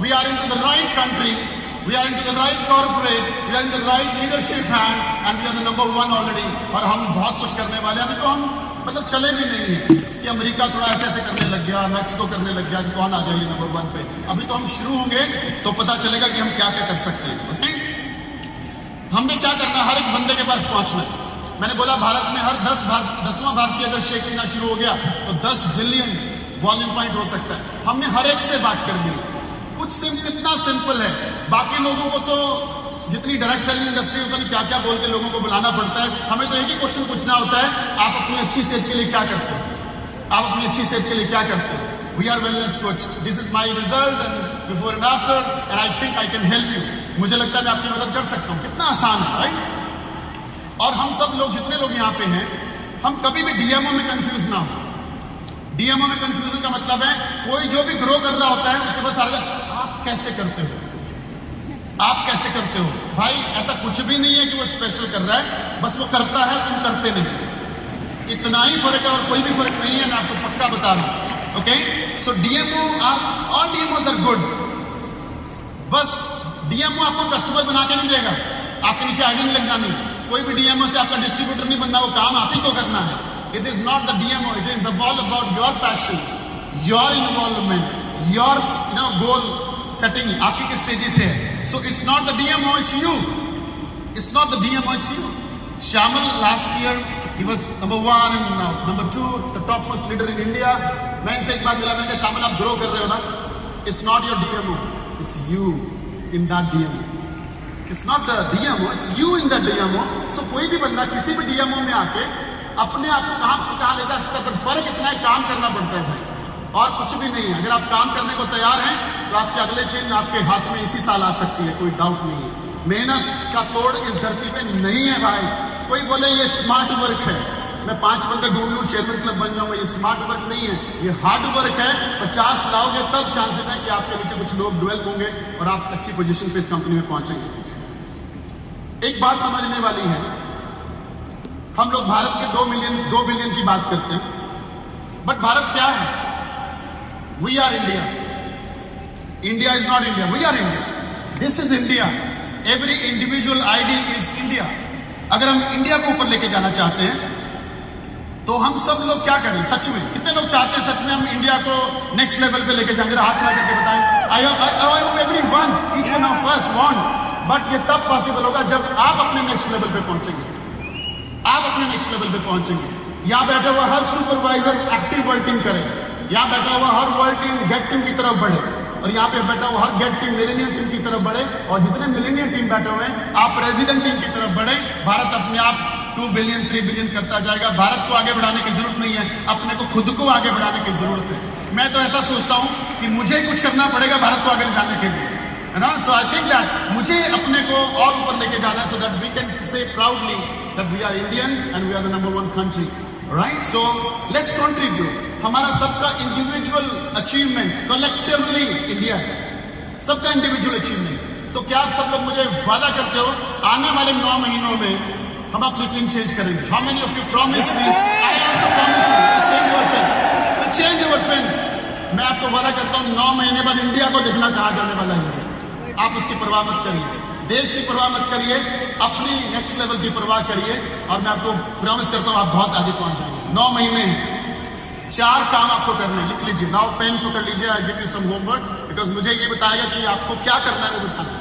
we are into the right country, we are into the right corporate, we are in the right leadership hand and we are the number one already। और हम बहुत कुछ करने वाले हैं। अभी तो हम मतलब चले भी नहीं है कि अमेरिका थोड़ा ऐसे ऐसे करने लग गया, मैक्सिको करने लग गया कि कौन आ गया ये नंबर 1 पे। अभी तो हम शुरू होंगे तो पता चलेगा कि हम क्या क्या कर सकते हैं। ओके, हमने क्या करना, हर एक बंदे के पास पहुंचना है। मैंने बोला भारत में हर 10वां भारतीय अगर शेक पीना शुरू हो गया तो 10 बिलियन वॉल्यूम पॉइंट हो सकता है। हमने हर एक से बात करनी है। कुछ कितना सिंपल है। बाकी लोगों को तो जितनी डायरेक्ट सेलिंग इंडस्ट्री होता है क्या क्या बोल के लोगों को बुलाना पड़ता है, हमें तो एक ही क्वेश्चन पूछना होता है, आप अपनी अच्छी सेहत के लिए क्या करते हो? आप अपनी अच्छी सेहत के लिए क्या करते हो? We are wellness coach, this is my result and before and after and I think I can help you. मुझे लगता है मैं आपकी मदद कर सकता हूँ। कितना आसान है, राइट? और हम सब लोग जितने लोग यहाँ पे हैं, हम कभी भी डीएमओ में कंफ्यूज ना हो। डीएमओ में कंफ्यूजन का मतलब है कोई जो भी ग्रो कर रहा होता है उसके पास सारा आप कैसे करते हो, आप कैसे करते हो? भाई ऐसा कुछ भी नहीं है कि वो स्पेशल कर रहा है, बस वो करता है, तुम करते नहीं। इतना ही फर्क है और कोई भी फर्क नहीं है, मैं आपको पक्का बता रहा हूं। Okay, so DMO all DMOs are good. बस डीएमओ आपको कस्टमर बना के नहीं देगा, आपके नीचे आईडी नहीं लग जानी। कोई भी डीएमओ से आपका डिस्ट्रीब्यूटर नहीं बनना, वो काम आप ही को करना है। It is not the DMO, it is all about your passion, your involvement, your goal setting आपकी किस तेजी से है। So it's not the DMO, it's you. It's not the DMO, it's you. Shamal last year he was number 1 and number 2, the topmost leader in India. मैं इनसे एक बार मिला, मैंने कहा शामिल आप ग्रो कर रहे हो ना, it's not your DMO, it's you in that DMO. It's not the DMO, it's you in that DMO. So कोई भी बंदा किसी भी DMO में आके अपने आप को कहाँ ले जा सकता है, पर फर्क इतना है काम करना पड़ता है भाई, और कुछ भी नहीं है। अगर आप काम करने को तैयार हैं तो आपके अगले पिन आपके हाथ में इसी साल आ सकती है, कोई डाउट नहीं है। मेहनत का तोड़ इस धरती पे नहीं है भाई। कोई बोले ये स्मार्ट वर्क है, मैं 5 बंदे ढूंढ लूं चेयरमैन क्लब बन जाऊंगा, ये स्मार्ट वर्क नहीं है, ये हार्ड वर्क है। 50 लाओगे तब चांसेस है कि आपके नीचे कुछ लोग डेवलप होंगे और आप अच्छी पोजीशन पे इस कंपनी में पहुंचेंगे। एक बात समझने वाली है, हम लोग भारत के 2 बिलियन की बात करते हैं, बट भारत क्या है? We are India. India is not India. We are India. This is India. Every individual ID is India. अगर हम इंडिया को ऊपर लेके जाना चाहते हैं तो हम सब लोग क्या करें? सच में कितने लोग चाहते हैं सच में हम इंडिया को नेक्स्ट लेवल पे लेके जाएंगे? हाथ खड़ा करके बताएं। I hope everyone, each one of us want. But ये तब पॉसिबल होगा जब आप अपने नेक्स्ट लेवल पे पहुंचेंगे। आप अपने नेक्स्ट लेवल पे पहुंचेंगे। यहाँ बैठा हुआ हर सुपरवाइजर एक्टिव वर्ल्ड टीम करे, यहाँ बैठा हुआ हर वर्ल्ड टीम गेट टीम की तरफ बढ़े, और यहाँ पे बैठा हुआ हर गेट टीम मिलेनियम टीम की तरफ बढ़े, और जितने मिलेनियम टीम बैठे हुए हैं आप प्रेसिडेंट टीम की तरफ बढ़े। भारत अपने आप 2 बिलियन 3 बिलियन करता जाएगा। भारत को आगे बढ़ाने की जरूरत नहीं है, अपने को खुद को आगे बढ़ाने की जरूरत है। मैं तो ऐसा सोचता हूं कि मुझे कुछ करना पड़ेगा भारत को आगे ले जाने के लिए, है ना। सो आई थिंक दैट मुझे अपने को और ऊपर लेके जाना है, so that we can say proudly that we are Indian and we are the number 1 country, right. So let's contribute. हमारा सबका इंडिविजुअल अचीवमेंट कलेक्टिवली इंडिया है, सबका इंडिविजुअल अचीवमेंट। तो क्या आप सब लोग मुझे वादा करते हो आने वाले 9 महीनों में हम अपनी पिन चेंज करेंगे? How many of you promise me? I also promise you change your pin, change your pin. मैं आपको वादा करता हूं 9 महीने बाद इंडिया को देखना कहाँ जाने वाला है। आप उसकी परवाह मत करिए, देश की परवाह मत करिए, अपनी नेक्स्ट लेवल की परवाह करिए, और मैं आपको प्रॉमिस करता हूं आप बहुत आगे पहुंच जाएंगे। 9 महीने हैं, 4 काम आपको करने हैं, लिख लीजिए। नाउ पेन पकड़ लीजिए, I give you some homework, because मुझे ये बताएगा कि आपको क्या करना है वो बताना है।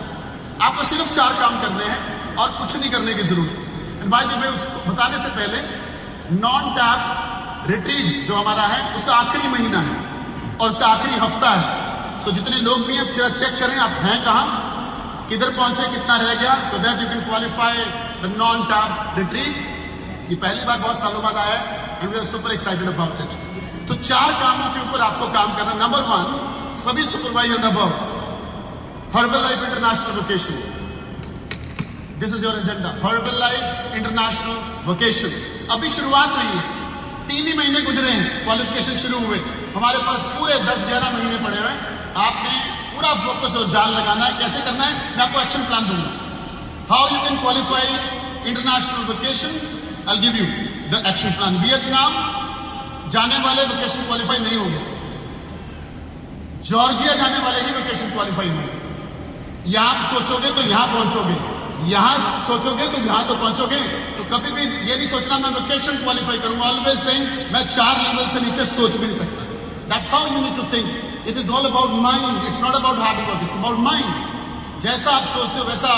आपको सिर्फ 4 काम करने हैं और कुछ नहीं करने की जरूरत है। एंड बाय द वे, उसको बताने से पहले नॉन टैप रिट्रीट जो हमारा है उसका आखिरी महीना है और उसका आखिरी हफ्ता है। सो जितने लोग भी हैं जरा चेक करें आप हैं कहाँ, किधर पहुंचे, कितना रह गया, so that you can qualify the non tap retreat. ये पहली बार बहुत सालों बाद आया है and we are super excited about it. तो 4 कामों के ऊपर आपको काम करना। नंबर 1, सभी supervisor above, Herbalife international vacation, this is your agenda. Herbalife international vacation अभी शुरुआत हुई है, 3 ही महीने गुजरे हैं, क्वालिफिकेशन शुरू हुए, हमारे पास पूरे 10-11 महीने पड़े हुए हैं। आपने पूरा फोकस और जान लगाना है। कैसे करना है मैं आपको एक्शन प्लान दूंगा। How you can qualify international vacation, I will give you the action plan. Vietnam जाने वाले वोकेशन क्वालिफाई नहीं होंगे, जॉर्जिया जाने वाले ही वोकेशन क्वालिफाई होंगे। यहां सोचोगे तो यहां पहुंचोगे, यहां सोचोगे तो यहां तो पहुंचोगे। तो कभी भी ये नहीं सोचना मैं वोकेशन क्वालिफाई करूंगा। ऑलवेज थिंक मैं 4 लेवल से नीचे सोच भी नहीं सकता। That's how you need to think. It is all about mind, it's not about hard work, it's about mind. जैसा आप सोचते हो वैसा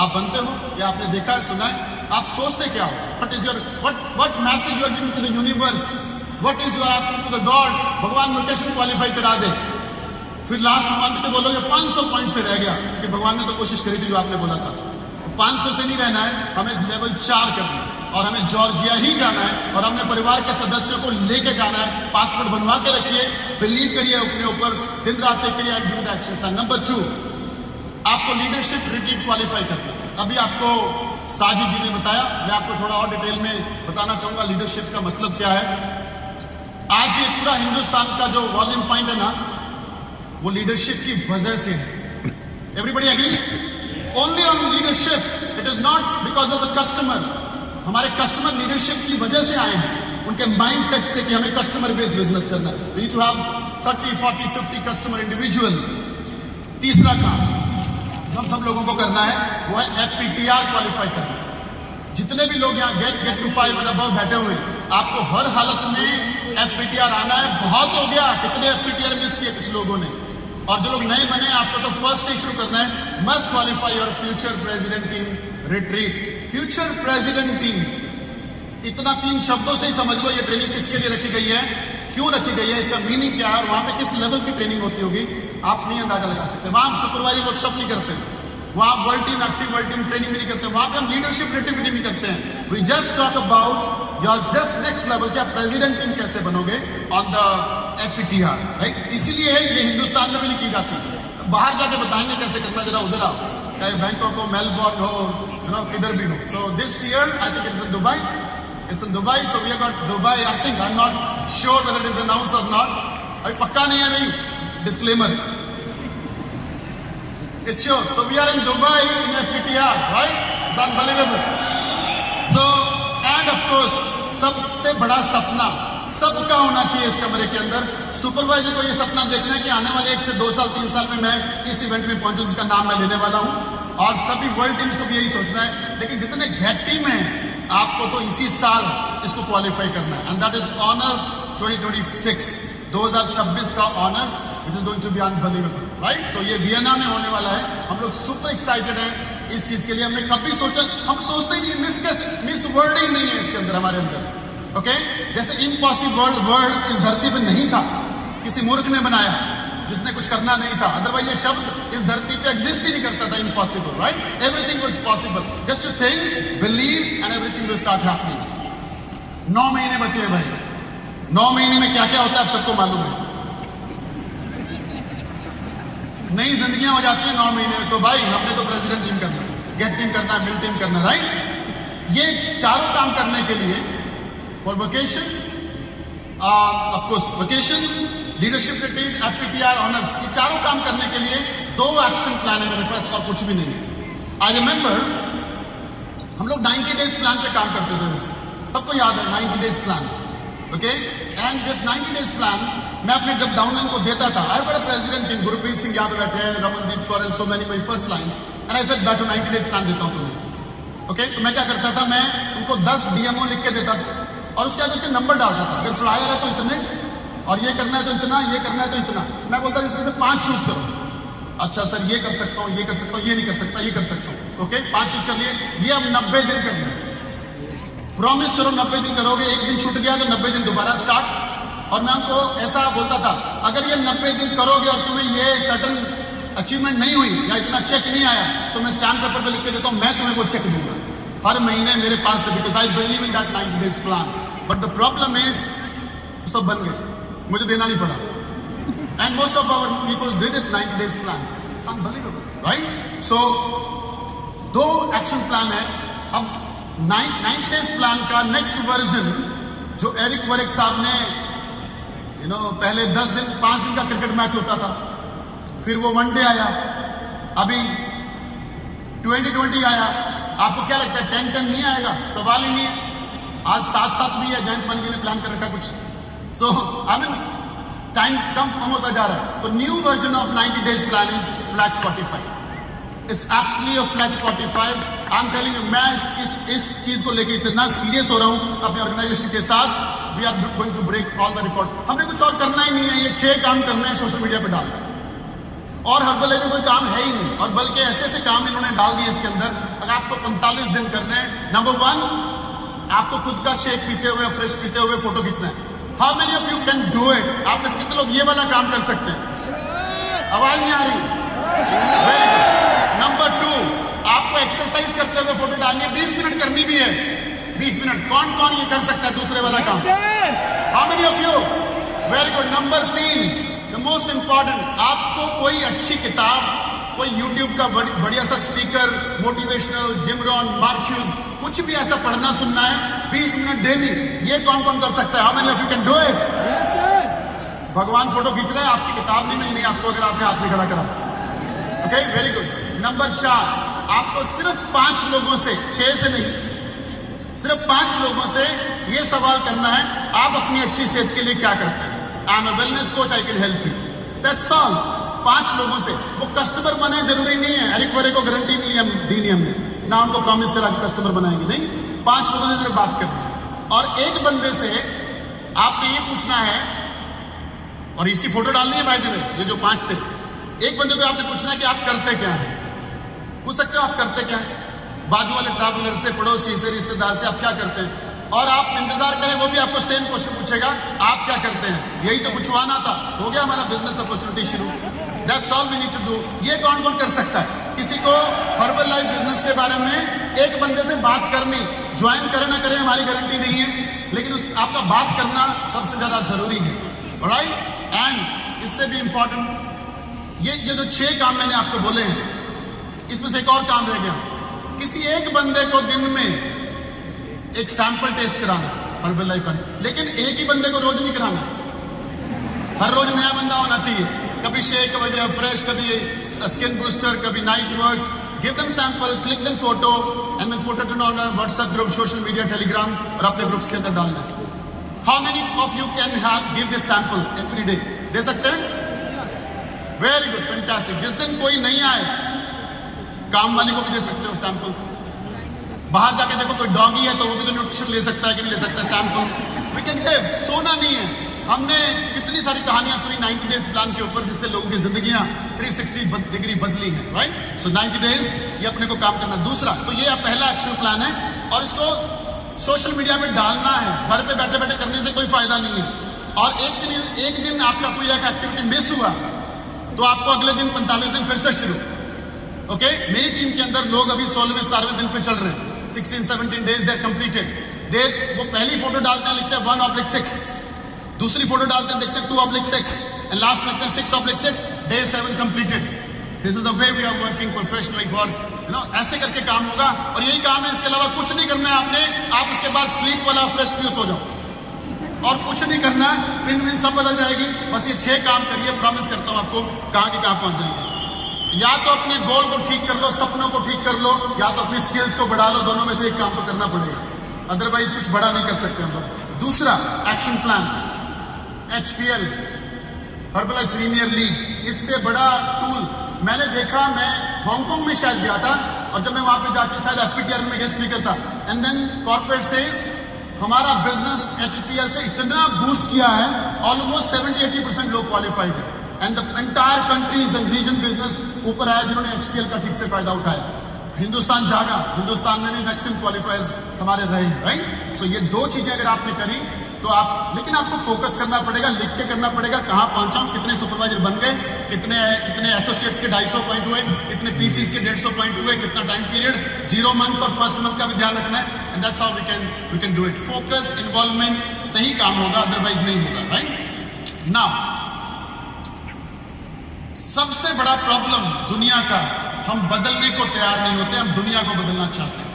आप बनते हो। या आपने देखा है, सुना है, आप सोचते क्या हो, what is your what message you are giving to the universe, what is you are asking to the God. भगवान वोकेशन क्वालिफाई करा दे, फिर लास्ट मंथ पे बोलोगे 500 पॉइंट से रह गया, क्योंकि भगवान ने तो कोशिश करी थी जो आपने बोला था। 500 से नहीं रहना है, हमें लेवल 4 करना है और हमें जॉर्जिया ही जाना है और हमने परिवार के सदस्यों को लेके जाना है। पासपोर्ट बनवा के रखिए, बिलीव करिए अपने ऊपर, दिन रात एक करिए, give the action plan. Number 2, आपको लीडरशिप रिट्रीट क्वालिफाई करना है। अभी आपको साजिद जी ने बताया, मैं आपको थोड़ा और डिटेल में बताना चाहूंगा लीडरशिप का मतलब क्या है। आज ये पूरा हिंदुस्तान का जो वॉल्यूम पॉइंट है ना, वो लीडरशिप की वजह से है। Everybody agree? Only on leadership, it is not because of the customer. हमारे कस्टमर लीडरशिप की वजह से आए हैं, उनके माइंडसेट से कि हमें कस्टमर बेस्ड बिजनेस करना है। We need to have 30, 40, 50 customer individually. तीसरा काम जो हम सब लोगों को करना है वो है FPTR क्वालिफाई करना। जितने भी लोग यहाँ गेट टू 5 एंड अबव बैठे हुए हैं, आपको हर हालत में FPTR आना है। बहुत हो गया, कितने FPTR मिस किए कुछ लोगों ने। और जो लोग नए बने, आपको तो फर्स्ट से शुरू करना है। Must qualify your future president team retreat. Future president team, इतना 3 शब्दों से ही समझ लो ये ट्रेनिंग किसके लिए रखी गई है, क्यों रखी गई है, इसका मीनिंग क्या है और वहां पे किस लेवल की ट्रेनिंग होती होगी, आप नहीं अंदाजा लगा सकते। वहां हम सुपरवाइजर वर्कशॉप नहीं करते, वहां world team, active world team training भी नहीं करते, वहां पे हम लीडरशिप एक्टिविटी नहीं करते हैं। We just talk about your just next level, क्या प्रेसिडेंट टीम कैसे बनोगे ऑन द FPTR, राइट। इसीलिए ये हिंदुस्तान में भी नहीं की जाती, बाहर जाके बताएंगे कैसे करना, जरा उधर आओ, चाहे बैंकॉक हो, मेलबोर्न हो, किधर भी हो। So this year I think it's in Dubai, it's in Dubai, so we have got Dubai. I think I am not sure whether it is announced और नॉट, अभी पक्का नहीं है भाई, disclaimer, it's sure. So we are in Dubai in FPTR, right, it's unbelievable. So end of course सबसे बड़ा सपना सबका होना चाहिए इस कमरे के अंदर, सुपरवाइजर को ये सपना देखना है कि आने वाले 1 से 2 साल 3 साल में मैं इस इवेंट में पहुंचूं जिसका नाम मैं लेने वाला हूं। और सभी वर्ल्ड टीम्स को भी यही सोचना है। लेकिन जितने गेट टीम हैं, आपको तो इसी साल इसको क्वालिफाई करना है, एंड दैट इज ऑनर्स 2026, 2026 का honours, which is going to be unbelievable, right. So ये वियना में होने वाला है, हम लोग सुपर एक्साइटेड हैं इस चीज के लिए। हमने कभी सोचा, हम सोचते ही नहीं, मिस वर्ल्ड ही नहीं है इसके अंदर, हमारे अंदर, ओके। जैसे इम्पॉसिबल वर्ल्ड इस धरती पे नहीं था, किसी मूर्ख ने बनाया जिसने कुछ करना नहीं था, अदरवाइज ये शब्द इस धरती पे एग्जिस्ट ही नहीं करता था, impossible, right. Everything was possible, just to think, believe and everything will start happening. 9 महीने बचे हैं भाई, 9 महीने में क्या क्या होता है आप सबको मालूम है। नई जिंदगियां हो जाती है 9 महीने में। तो भाई हमने तो प्रेसिडेंट टीम करना है, गेट टीम करना है, मिल टीम करना है, राइट। ये चारों काम करने के लिए for vocations, of course vocations, leadership retreat, FPTR honours, ये चारों काम करने के लिए 2 एक्शन प्लान है मेरे पास और कुछ भी नहीं है। आई रिमेंबर हम लोग 90 डेज प्लान पे काम करते थे, सबको याद है 90 days plan, okay. And this 90 days plan मैं अपने जब डाउनलाइन को देता था, आई बड़ा प्रेसिडेंट टीम, गुरप्रीत सिंह यहाँ पे बैठे हैं, Ramandeep Kaur and so many my first line, and I said बैठो 90 डेज प्लान देता हूँ तुम्हें, ओके। तो मैं क्या करता था, मैं उनको 10 DMO लिख के देता था और उसके आगे उसके नंबर डालता था। अगर फ्लायर है तो इतने, और ये करना है तो इतना, ये करना है तो इतना। मैं बोलता हूँ इसमें से 5 चूज करो। अच्छा सर ये कर सकता हूँ, ये कर सकता हूँ, ये नहीं कर सकता, ये कर सकता हूँ। ओके 5 चूज कर लिए। ये अब 90 दिन करना है। प्रॉमिस करो 90 दिन करोगे, एक दिन छूट गया तो 90 दिन दोबारा स्टार्ट। और मैं उनको ऐसा बोलता था, अगर ये 90 दिन करोगे और तुम्हें ये सर्टन अचीवमेंट नहीं हुई या इतना चेक नहीं आया तो मैं स्टैम्प पेपर पे लिख के देता हूँ, मैं तुम्हें वो चेक दूंगा हर महीने मेरे पास से, because I believe in that 90 days plan. But the problem is सब बन गए, मुझे देना नहीं पड़ा। And most of our people did it 90 days plan. It's unbelievable, right? So 2 action plan है। अब 90 days प्लान का नेक्स्ट वर्जन जो एरिक वरिक साहब ने पहले 10 दिन 5 दिन का क्रिकेट मैच होता था, फिर वो वनडे आया, अभी 2020 आया। आपको क्या लगता है 10-10 नहीं आएगा? सवाल ही नहीं है। आज 7-7 भी है, जयंत मनगी ने प्लान कर रखा कुछ। सो आई मीन टाइम कम होता जा रहा है। तो new version of 90 days plan is flex 45। It's actually a flex 45। I am telling you, मैं इस चीज को लेके इतना सीरियस हो रहा हूं अपने ऑर्गेनाइजेशन के साथ। We are going to break all the record. हमने कुछ और करना ही नहीं है, ये 6 काम करना है, सोशल मीडिया पे डालना है। और हर्बल में कोई काम है ही नहीं, और बल्कि ऐसे ऐसे काम इन्होंने डाल दिए इसके अंदर। अगर आपको 45 दिन करने हैं, नंबर 1 आपको खुद का शेक पीते हुए, फ्रेश पीते हुए फोटो खींचना है। How many of you can do it? आप में से कितने लोग ये वाला काम कर सकते हैं? आवाज नहीं आ रही? Very good. नंबर 2 आपको एक्सरसाइज करते हुए फोटो डालनी है, 20 मिनट करनी भी है। 20 मिनट कौन कौन ये कर सकता है दूसरे वाला काम? How many of you? Very good. Number 3 the most important, आपको कोई अच्छी किताब, कोई यूट्यूब का बढ़िया सा speaker, motivational, Jim Rohn, mark huge, कुछ भी ऐसा पढ़ना सुनना है 20 मिनट डेली। ये कौन कौन कर सकता है? How many of you can do it? भगवान फोटो खींच रहे हैं, आपकी किताब नहीं मिलनी आपको अगर आपने हाथ में खड़ा करा। Okay very good. नंबर 4 आपको सिर्फ 5 लोगों से, 6 से नहीं, सिर्फ 5 लोगों से ये सवाल करना है, आप अपनी अच्छी सेहत के लिए क्या करते हैं? I am a wellness coach, I can help you. That's all. 5 लोगों से। वो कस्टमर बने जरूरी नहीं है। एरिक वरे को गारंटी दी नहीं हमने ना, उनको प्रॉमिस करा कि कस्टमर बनाएंगे, नहीं। 5 लोगों से सिर्फ बात करनी है। और एक बंदे से आपने ये पूछना है, और इसकी फोटो डालनी है भाई में, ये जो 5 थे, एक बंदे को आपने पूछना है कि आप करते क्या हैं। पूछ सकते हो आप करते क्या हैं, बाजू वाले ट्रैवलर से, पड़ोसी से, रिश्तेदार से आप क्या करते हैं। और आप इंतजार करें, वो भी आपको सेम क्वेश्चन पूछेगा, आप क्या करते हैं। यही तो पूछवाना था, हो गया हमारा बिजनेस अपॉर्चुनिटी शुरू। That's all we need to do. ये कौन कौन कर सकता है? किसी को हर्बल लाइफ बिजनेस के बारे में एक बंदे से बात करनी, ज्वाइन करे ना करे हमारी गारंटी नहीं है, लेकिन आपका बात करना सबसे ज्यादा जरूरी है, राइट? एंड इससे भी इंपॉर्टेंट, ये जो 6 काम मैंने आपको बोले हैं, इसमें से एक और काम रह गया। किसी एक बंदे को दिन में एक सैंपल टेस्ट कराना हर्बल लाइफ का, लेकिन एक ही बंदे को रोज नहीं कराना, हर रोज नया बंदा होना चाहिए। कभी शेक, कभी फ्रेश, कभी स्किन बूस्टर, कभी night works. Give them sample, click them photo and then put it on WhatsApp group, social media, Telegram, और अपने ग्रुप्स के अंदर डालना है। How many of you can have give this sample every day? दे सकते हैं? Very good, fantastic. जिस दिन कोई नहीं आए, काम वाले को भी दे सकते हो सैंपल। बाहर जाके देखो कोई डॉगी है तो वो भी तो न्यूट्रिशन ले सकता है कि नहीं ले सकता है, सैंपल वी कैन गिव। सोना नहीं है। हमने कितनी सारी कहानियां सुनी 90 days प्लान के ऊपर, जिससे लोगों की जिंदगियां 360 डिग्री बदली है, राइट? सो 90 days ये अपने को काम करना। दूसरा तो ये पहला एक्शन प्लान है, और इसको सोशल मीडिया पे डालना है। घर पे बैठे बैठे करने से कोई फायदा नहीं है। और एक दिन आपका कोई एक एक्टिविटी मिस हुआ तो आपको अगले दिन 45 दिन फिर से शुरू। ओके मेरी टीम के अंदर लोग अभी 16वें 17वें दिन पे चल रहे हैं। 16-17 days they are completed. वो पहली फोटो डालते हैं, लिखते हैं 1/6, दूसरी फोटो डालते हैं, लिखते हैं 2/6, एंड लास्ट लिखते हैं 6/6, day 7 completed. This is the way we are working professionally for, ऐसे करके काम होगा। और यही काम है, इसके अलावा कुछ नहीं करना है आपने। आप उसके बाद स्लीप वाला फ्रेश पीस हो जाओ, और कुछ नहीं करना, पिन विन सब बदल जाएगी। बस ये 6 काम करिए, प्रॉमिस करता हूं आपको कहां के कहां पहुंच जाएंगे। या तो अपने गोल को ठीक कर लो, सपनों को ठीक कर लो, या तो अपनी स्किल्स को बढ़ा लो। दोनों में से एक काम तो करना पड़ेगा, अदरवाइज कुछ बड़ा नहीं कर सकते हम लोग। दूसरा action plan, HPL Herbal Premier League. इससे बड़ा टूल मैंने देखा, मैं हांगकांग में शायद गया था, और जब मैं वहां पे जाके शायद FPTR में गेस्ट स्पीकर था, एंड देन कॉर्पोरेट सेज हमारा बिजनेस HPL से इतना बूस्ट किया है, ऑलमोस्ट 70-80% लोग क्वालिफाइड है, and the entire countries and region business ऊपर आया जिन्होंने HPL का ठीक से फायदा उठाया। हिंदुस्तान जागा, हिंदुस्तान में भी मैक्सिमम क्वालिफायर्स हमारे रहे हैं, राइट। सो ये दो चीजें अगर आपने करी तो आप, लेकिन आपको फोकस करना पड़ेगा, लिख के करना पड़ेगा, कहाँ पहुंचा हूं, कितने सुपरवाइजर बन गए, कितने एसोसिएट्स के 250 पॉइंट हुए, कितने PCs के 150 पॉइंट हुए, कितना टाइम पीरियड, 0 मंथ और फर्स्ट मंथ का भी ध्यान रखना है, and that's how we can do it. Focus, involvement, सही काम होगा, अदरवाइज नहीं होगा, राइट। नाउ सबसे बड़ा प्रॉब्लम दुनिया का, हम बदलने को तैयार नहीं होते, हम दुनिया को बदलना चाहते हैं।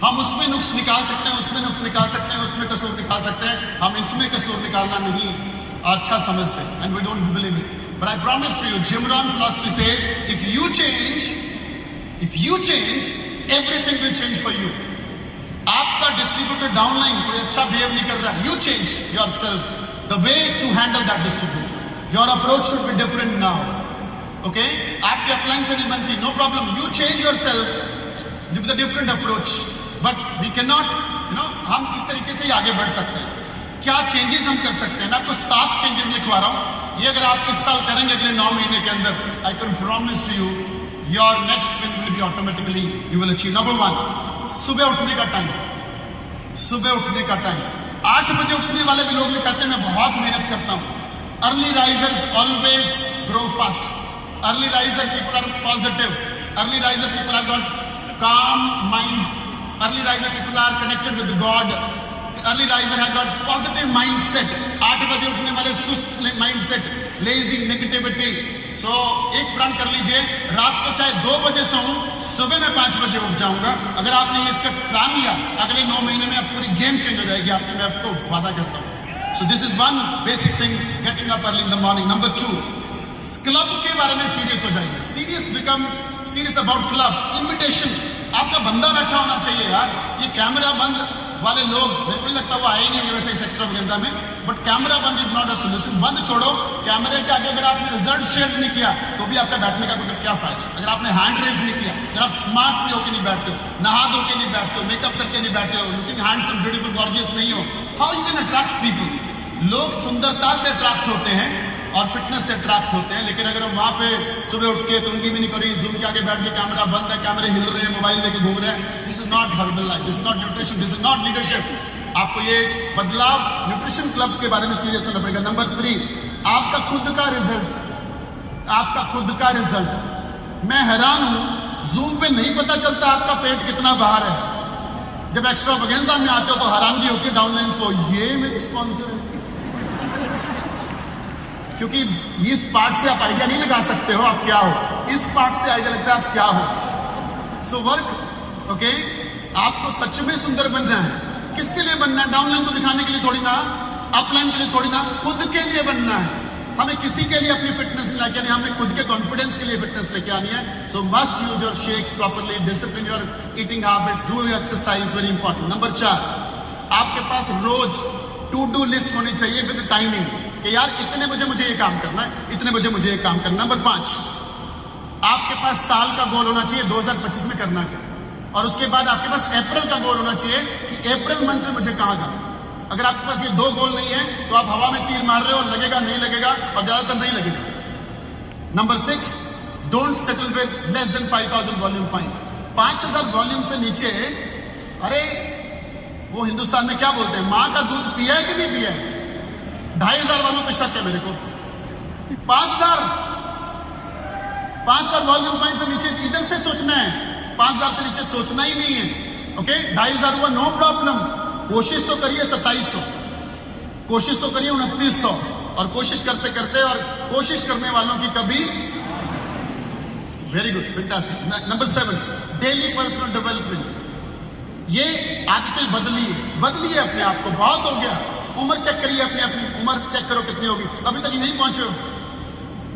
हम उसमें नुक्स निकाल सकते हैं, उसमें नुक्स निकाल सकते हैं, उसमें कसूर निकाल सकते हैं, हम इसमें कसूर निकालना नहीं अच्छा समझते, and we don't believe it. But I promise to you, Jim Rohn philosophy says if you change everything will change for you. आपका डिस्ट्रीब्यूटर डाउनलाइन कोई अच्छा बिहेव नहीं कर रहा है, you change yourself, the way to handle that distributor, your approach should be different now, okay. आपकी अपलाइन से नहीं बनती, no problem, you change yourself with a different approach, but we can not, हम इस तरीके से ही आगे बढ़ सकते हैं। क्या चेंजेस हम कर सकते हैं, मैं आपको 7 चेंजेस लिखवा रहा हूं, ये अगर आप इस साल करेंगे अगले 9 महीने के अंदर, I can promise to you your next win will be automatically you will achieve. Number 1, सुबह उठने का टाइम, सुबह उठने का टाइम। 8 बजे उठने वाले भी लोग भी कहते हैं मैं बहुत मेहनत करता हूं। Early risers always grow fast, early riser people are positive, early riser people are got calm mind, early riser people are connected with God, early riser have got positive mindset। 8 बजे उठने वाले सुस्त mindset, lazy negativity। सो एक प्रण कर लीजिए, रात को चाहे 2 बजे सोऊं, सुबह मैं 5 बजे उठ जाऊंगा। अगर आपने ये इसका प्लान लिया, अगले 9 महीने में आप पूरी गेम चेंज हो जाएगी आपकी, मैं आपको वादा करता हूं। So this is one basic thing, getting up early in the morning. Number 2, club के बारे में सीरियस हो जाइए, सीरियस अबाउट क्लब। इन्विटेशन, आपका बंदा बैठा होना चाहिए यार। ये कैमरा बंद वाले लोग, मेरे को नहीं लगता वो आए नहीं होंगे वैसे इस एक्स्ट्रावेगेंजा में, बट कैमरा बंद इज नॉट अ सोल्यूशन। बंद छोड़ो, कैमरे के आगे अगर आपने रिजल्ट शेयर नहीं किया तो भी आपका बैठने का कोई क्या फायदा। अगर आपने हैंड रेज नहीं किया, अगर आप स्मार्ट होकर नहीं बैठते हो, नहा धो के नहीं बैठते हो, मेकअप करके नहीं बैठते हो, लुकिंग हैंडसम ब्यूटीफुल गॉर्जियस नहीं हो, how you can attract people. लोग सुंदरता से अट्रैक्ट होते हैं और फिटनेस से अट्रैक्ट होते हैं, लेकिन अगर हम वहां पे सुबह उठ के कंघी भी नहीं करी, जूम के आगे बैठ के कैमरा बंद है, कैमरे हिल रहे हैं, मोबाइल लेके घूम रहे हैं, this is not herbal life, this is not nutrition, this is not leadership. आपको ये बदलाव न्यूट्रिशन क्लब के बारे में सीरियस होना पड़ेगा। नंबर 3, आपका खुद का रिजल्ट, आपका खुद का रिजल्ट। मैं हैरान हूं, जूम पे नहीं पता चलता आपका पेट कितना बाहर है, जब एक्स्ट्रावेगेंजा में आते हो तो हैरानगी होती है डाउनलाइन को, ये मेरे स्पॉन्सर है, क्योंकि इस पार्ट से आप आइडिया नहीं लगा सकते हो आप क्या हो, इस पार्ट से आइडिया लगता है आप क्या हो। So work, okay. आपको सच में सुंदर बनना है, किसके लिए बनना है? डाउनलाइन को दिखाने के लिए थोड़ी ना, अपलाइन के लिए थोड़ी ना, खुद के लिए बनना है। हमें किसी के लिए अपनी फिटनेस लेके आनी है, हमें खुद के कॉन्फिडेंस के लिए फिटनेस लेके आनी है। सो must use your shakes properly, discipline your eating habits, do your exercise, very important. Number 4, आपके पास रोज टू डू लिस्ट होनी चाहिए विद टाइमिंग, कि यार इतने बजे मुझे ये काम करना है, इतने बजे मुझे ये काम करना। नंबर 5, आपके पास साल का गोल होना चाहिए 2025 में करना है, और उसके बाद आपके पास अप्रैल का गोल होना चाहिए कि अप्रैल मंथ में मुझे कहां जाना। अगर आपके पास ये 2 गोल नहीं है तो आप हवा में तीर मार रहे हो, लगेगा नहीं लगेगा, और ज्यादातर नहीं लगेगा। Number 6, don't settle with less than 5000 volume point. 5000 volume से नीचे, अरे वो हिंदुस्तान में क्या बोलते हैं, मां का दूध पिया है कि नहीं पिया है? 2500 वालों पे शक है मेरे को। 5000 वॉल्यूम पॉइंट से नीचे इधर से सोचना है, 5000 से नीचे सोचना ही नहीं है, ओके। 2500 हुआ, नो प्रॉब्लम, कोशिश तो करिए 2700, कोशिश तो करिए 2900, और कोशिश करते करते, और कोशिश करने वालों की कभी, very good, fantastic. Number 7, daily personal development. ये आदतें बदलिए अपने आप को, बहुत हो गया। उम्र चेक करिए, अपनी उम्र चेक करो कितनी होगी, अभी तक यहीं पहुंचे हो।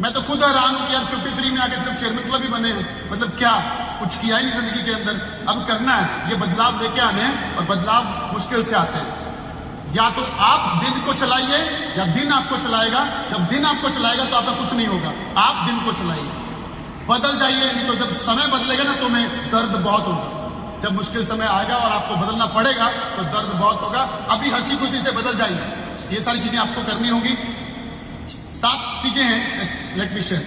मैं तो खुद हैरान हूं कि यार 53 में आके सिर्फ चेयरमैन क्लब ही बने हैं, मतलब क्या, कुछ किया ही नहीं जिंदगी के अंदर। अब करना है, ये बदलाव लेके आने हैं, और बदलाव मुश्किल से आते हैं। या तो आप दिन को चलाइए या दिन आपको चलाएगा। जब दिन आपको चलाएगा तो आपका कुछ नहीं होगा, आप दिन को चलाइए, बदल जाइए। नहीं तो जब समय बदलेगा ना तो मैं दर्द बहुत होगा। जब मुश्किल समय आएगा और आपको बदलना पड़ेगा तो दर्द बहुत होगा। अभी हंसी खुशी से बदल जाइए। ये सारी चीजें आपको करनी होगी। 7 चीजें हैं, let me share.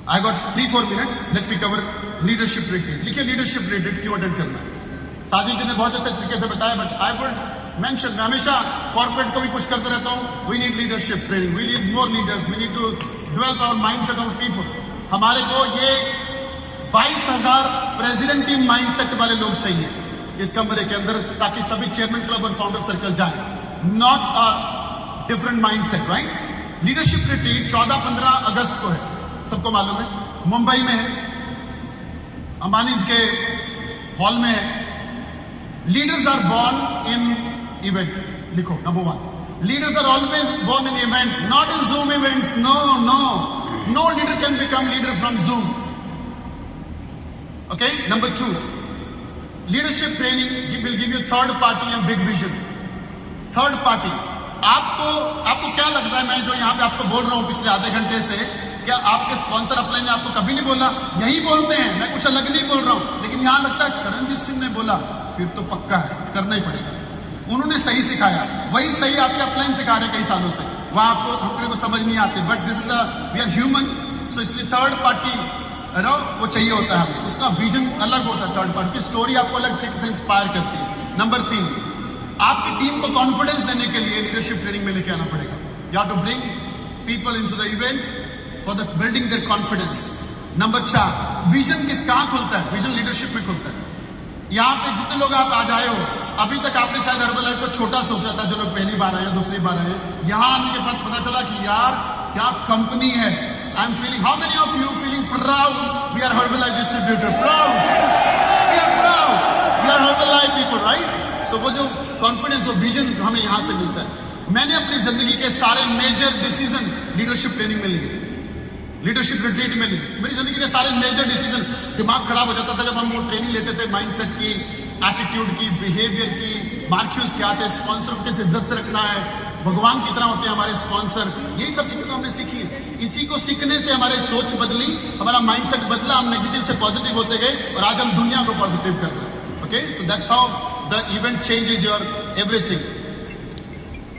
I got 3-4 minutes. Let me cover leadership retreat. लिखिए leadership retreat क्यों अटेंड करना है। साजिद जी ने बहुत अच्छे तरीके से बताया, बट I would mention, मैं हमेशा कॉर्पोरेट को भी पुश करते रहता हूँ। We need leadership training. We need more leaders. We need to develop our mindset of people. हमारे को ये 22,000 प्रेसिडेंट टीम माइंडसेट वाले लोग चाहिए इस कमरे के अंदर, ताकि सभी चेयरमैन क्लब और फाउंडर सर्कल जाए। Not a different mindset, right. Leadership retreat 14-15 अगस्त को है, सबको मालूम है, मुंबई में है, अंबानीज के हॉल में है। Leaders are born in event, लिखो number 1। Leaders are always born in event, not in Zoom events. No leader can become leader from Zoom. Okay, number 2, leadership training will give you third party and big vision. Third party, आपको क्या लग रहा है, मैं जो यहाँ पे आपको बोल रहा हूँ पिछले आधे घंटे से, क्या आपके स्पॉन्सर अपलाइन ने आपको कभी नहीं बोला? यही बोलते हैं, मैं कुछ अलग नहीं बोल रहा हूं, लेकिन यहां लगता है चरणजीत सिंह ने बोला, फिर तो पक्का है, करना ही पड़ेगा। उन्होंने सही सिखाया, वही सही आपके अपलाइन सिखा रहे कई सालों से, वहां आपको अपने को समझ नहीं आते, but this is we are human. So इसलिए थर्ड पार्टी वो चाहिए होता है हमें, उसका विजन अलग होता है। थर्ड पार्टी की स्टोरी आपको अलग तरीके से इंस्पायर करती है। नंबर 3, आपकी टीम को कॉन्फिडेंस देने के लिए लीडरशिप ट्रेनिंग में लेके आना पड़ेगा। You have to bring people into the event for the building their confidence. Number 4, vision कहाँ खुलता है? विजन लीडरशिप में खुलता है। यहाँ पे जितने लोग आप आज आए हो, अभी तक आपने शायद हर्बलाइफ को छोटा सोचा था, जो लोग पहली बार आए, दूसरी बार आए, यहाँ आने के बाद पता चला कि यार क्या कंपनी है। I am feeling, how many of you feeling proud we are Herbalife distributor? Proud, we are proud, we are Herbalife people, right. So वो जो कॉन्फिडेंस और विजन हमें यहाँ से मिलता है। मैंने अपनी जिंदगी के सारे मेजर डिसीजन लीडरशिप ट्रेनिंग में लिए, लीडरशिप रिट्रीट में लिए। मेरी जिंदगी के सारे मेजर डिसीजन, दिमाग खराब हो जाता था जब हम वो ट्रेनिंग लेते थे, माइंडसेट की, एटीट्यूड की, बिहेवियर की, मार्क्यूज क्या आते हैं, स्पॉन्सर को कैसे इज्जत से रखना है, भगवान की तरह होते हैं हमारे स्पॉन्सर। यही सब चीजें तो हमने सीखी है। इसी को सीखने से हमारी सोच बदली, हमारा माइंडसेट बदला, हम नेगेटिव से पॉजिटिव होते गए और आज हम दुनिया को पॉजिटिव कर रहे हैं। Okay, so that's how the event changes your everything.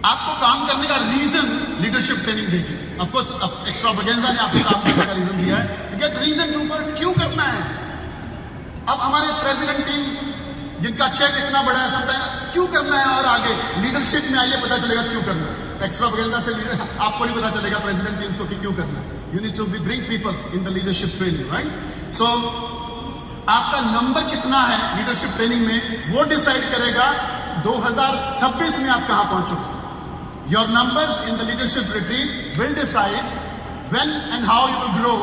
आपको काम करने का रीजन लीडरशिप ट्रेनिंग देगी। ऑफ कोर्स एक्स्ट्रावेगेंजा ने आपको काम करने का रीजन दिया है, गेट रीजन टू वर्क, क्यों करना है। अब हमारे प्रेसिडेंट टीम जिनका चेक इतना बड़ा है, समझा क्यों करना है, और आगे लीडरशिप में आइए पता चलेगा क्यों करना है। एक्स्ट्रावेगेंजा से आपको नहीं पता चलेगा प्रेसिडेंट टीम्स को कि क्यों करना है। You need to bring people in the leadership training, right. So आपका नंबर कितना है लीडरशिप ट्रेनिंग में, वो डिसाइड करेगा 2026 में आप कहां पहुंचोगे। Your numbers in the leadership retreat will decide when and how you will grow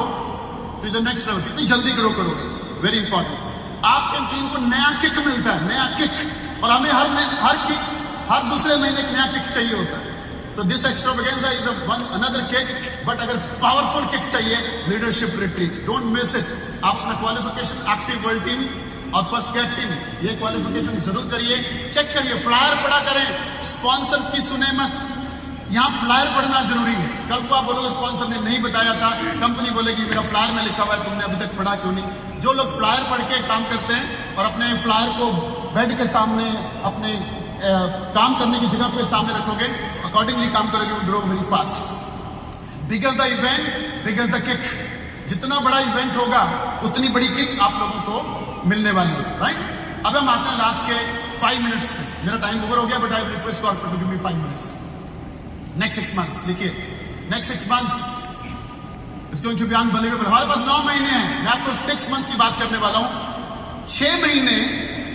to the next level. कितनी जल्दी ग्रो करोगे, वेरी इंपॉर्टेंट। आपके टीम को नया किक मिलता है, नया किक, और हमें हर दूसरे महीने एक नया किक चाहिए होता है। So this extravaganza is another kick, but अगर पावरफुल किक चाहिए, leadership retreat, don't miss it. आप अपना क्वालिफिकेशन एक्टिव वर्ल्ड टीम और फर्स्ट कैट टीम, ये क्वालिफिकेशन जरूर करिए, चेक करिए, फ्लायर पढ़ा करें, स्पॉन्सर की सुने मत। यहाँ फ्लायर पढ़ना जरूरी है। कल को आप बोलोगे स्पॉन्सर ने नहीं बताया था, कंपनी बोलेगी मेरा फ्लायर में लिखा हुआ है, तुमने अभी तक पढ़ा क्यों नहीं। जो लोग फ्लायर पढ़ के काम करते हैं और अपने फ्लायर को बेड के सामने, अपने काम करने की जगह पे सामने रखोगे, अकॉर्डिंगली काम करोगे, will grow very fast. Bigger the event, bigger the kick. जितना बड़ा इवेंट होगा उतनी बड़ी किक आप लोगों को मिलने वाली है, राइट। अब हम आते हैं लास्ट के 5 मिनट्स पे। मेरा टाइम ओवर हो गया, but I request corporate to give me 5 minutes. Next 6 months, देखिए next 6 months is going to be unbelievable. हमारे पास 9 महीने हैं, मैं आपको 6 मंथ की बात करने वाला हूं। 6 महीने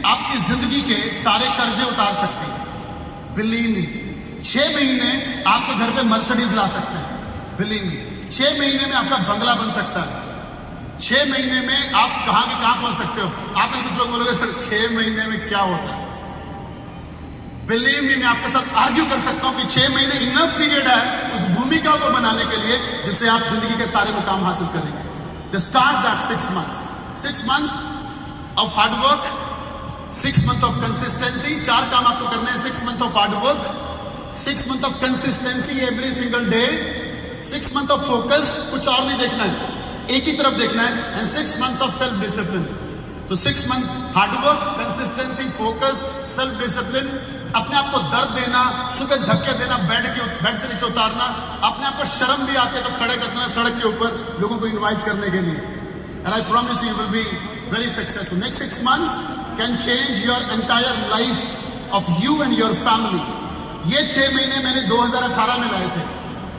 आपकी जिंदगी के सारे कर्जे उतार सकते हैं, बिलीव मी। 6 महीने आपके घर पे मर्सिडीज ला सकते हैं, बिलीव मी। 6 महीने में आपका बंगला बन सकता है। 6 महीने में आप कहां के कहां पहुंच सकते हो। आप कुछ लोग बोलोगे सर 6 महीने में क्या होता है, बिलीव मी, मैं आपके साथ आर्ग्यू कर सकता हूं कि 6 महीने इनफ पीरियड है उस भूमिका को बनाने के लिए जिससे आप जिंदगी के सारे मुकाम हासिल करेंगे। The start that 6 months, 6 month of hard work, 6 month of consistency. 4 काम आपको करने हैं। 6 month of hard work, 6 month of consistency every single day, 6 month of focus, कुछ और नहीं देखना है, एक ही तरफ देखना है, and 6 months of self discipline. So 6 months hard work, consistency, focus, self discipline, अपने आप को दर्द देना, सुबह धक्के देना, बेड से नीचे उतारना, अपने आप को शर्म भी आते तो खड़े कर देना सड़क के ऊपर लोगों को इनवाइट करने के लिए. And I promise you will be very successful. Next 6 months can change your entire life of you and your family. ये 6 महीने मैंने 2018 में लाए थे.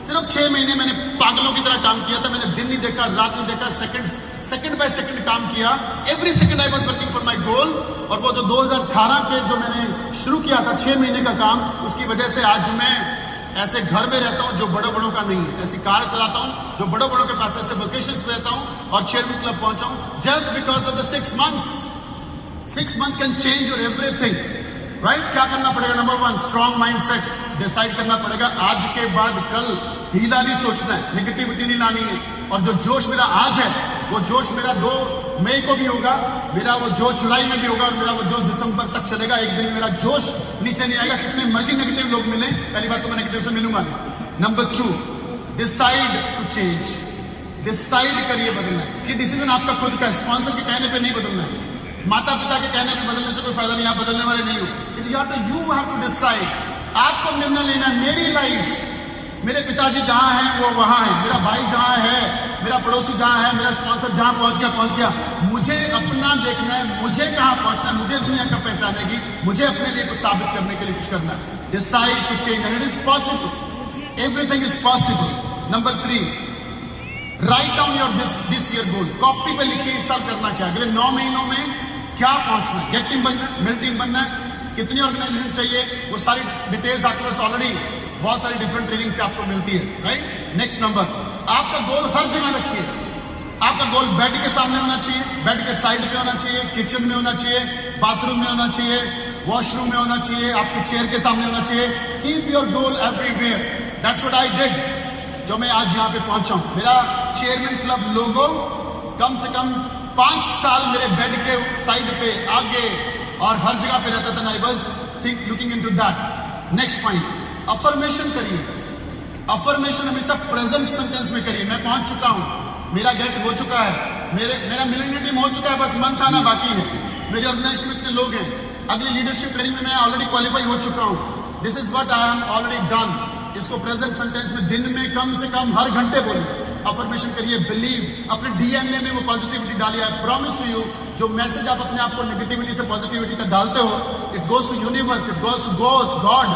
सिर्फ 6 महीने मैंने पागलों की तरह काम किया था. मैंने दिन नहीं देखा, रात नहीं देखा, सेकंड बाय सेकंड काम किया. Every second I was working for my goal. और वो जो 2018 के जो मैंने शुरू किया था 6 महीने का काम, उसकी वजह से आज मैं ऐसे घर में रहता हूं जो बड़ों का नहीं है, ऐसी कार चलाता हूं जो बड़ों के पास, ऐसे वेकेशंस पे रहता हूं और चेयरमैन क्लब पहुंचा हूं just because of the 6 months. 6 months can change your everything. Right? क्या करना पड़ेगा? Number 1, strong mindset. डिसाइड करना पड़ेगा आज के बाद कल ढीला नहीं सोचना है, नेगेटिविटी नहीं लानी है. और जो जोश मेरा आज है वो जोश मेरा 2 मई को भी होगा, मेरा वो जोश जुलाई में भी होगा और मेरा वो जोश दिसंबर तक चलेगा. एक दिन मेरा जोश नीचे नहीं आएगा, कितने मर्जी नेगेटिव लोग मिले. पहली बात तो मैं नेगेटिव से मिलूंगा नहीं. Number 2, decide to change. Decide करिए बदलना. ये डिसीजन आपका खुद का है, स्पॉन्सर के कहने पे नहीं बदलना है, माता पिता के कहने पे बदलने से कोई फायदा नहीं. आप बदलने वाले नहीं हो. You have to decide. आपको निर्णय लेना. मेरी लाइफ, मेरे पिताजी जहां हैं वो वहां है, मेरा भाई जहां है, मेरा पड़ोसी जहां है, मेरा स्पॉन्सर जहां पहुंच गया. मुझे अपना देखना है, मुझे कहां पहुंचना है, मुझे दुनिया का पहचानेगी, मुझे अपने लिए कुछ साबित करने के लिए कुछ करना है. Decide to change and it is possible. Everything is possible. Number 3, write down your this year goal. Copy पे लिखिए इस साल करना क्या, अगले 9 महीनों में क्या पहुंचना है. गेट टीम बनना है, मिल टीम बनना है, कितनी ऑर्गेनाइजेशन चाहिए, वो सारी डिटेल्स आपके पास ऑलरेडी बहुत सारी डिफरेंट ट्रेनिंग से आपको मिलती है. राइट? नेक्स्ट नंबर, आपका गोल हर जगह रखिए. आपका गोल बेड के सामने होना चाहिए, बेड के साइड पे होना चाहिए, किचन में होना चाहिए, बाथरूम में होना चाहिए, वॉशरूम में होना चाहिए, आपके चेयर के सामने होना चाहिए. Keep your goal everywhere. That's what I did. जो मैं आज यहाँ पे पहुंचा हूं, मेरा चेयरमैन क्लब लोगो कम से कम 5 साल मेरे बेड के साइड पे, आगे और हर जगह पे रहता था. I was looking into that. Next point, affirmation करिए. अफर्मेशन हमेशा प्रेजेंट सेंटेंस में करिए. मैं पहुंच चुका हूं, मेरा गेट हो चुका है, मेरा मिलेनियम टीम हो चुका है, बस मंथ आना बाकी है. मेरी ऑर्गेनाइजेशन में इतने लोग हैं, अगली लीडरशिप ट्रेनिंग में मैं ऑलरेडी क्वालिफाई हो चुका हूं. This is what I am already done. इसको प्रेजेंट सेंटेंस में दिन में कम से कम हर घंटे बोलिए. अफर्मेशन करिए. बिलीव, अपने डीएनए में वो पॉजिटिविटी डालिए. आई प्रॉमिस टू यू, जो मैसेज आप अपने आप को नेगेटिविटी से पॉजिटिविटी का डालते हो, it goes to universe, it goes to God,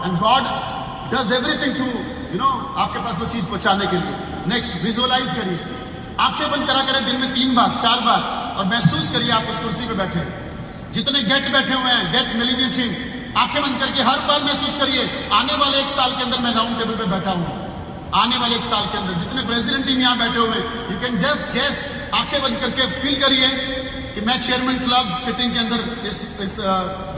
and God does everything to आपके पास वो चीज पहुंचाने के लिए. नेक्स्ट, विजुअलाइज करिए. आंखें बंद करें दिन में 3 बार 4 बार और महसूस करिए आप उस कुर्सी पे बैठे. जितने गेट बैठे हुए हैं, गेट मिलेनियम टीम, आंखें बंद करके हर बार महसूस करिए आने वाले 1 साल के अंदर मैं राउंड टेबल पे बैठा हूं. आने वाले 1 साल के अंदर जितने प्रेसिडेंट टीम यहाँ बैठे हुए हैं, यू कैन जस्ट गेस. आंखें बंद करके फील करिए कि मैं चेयरमैन क्लब सिटिंग के अंदर इस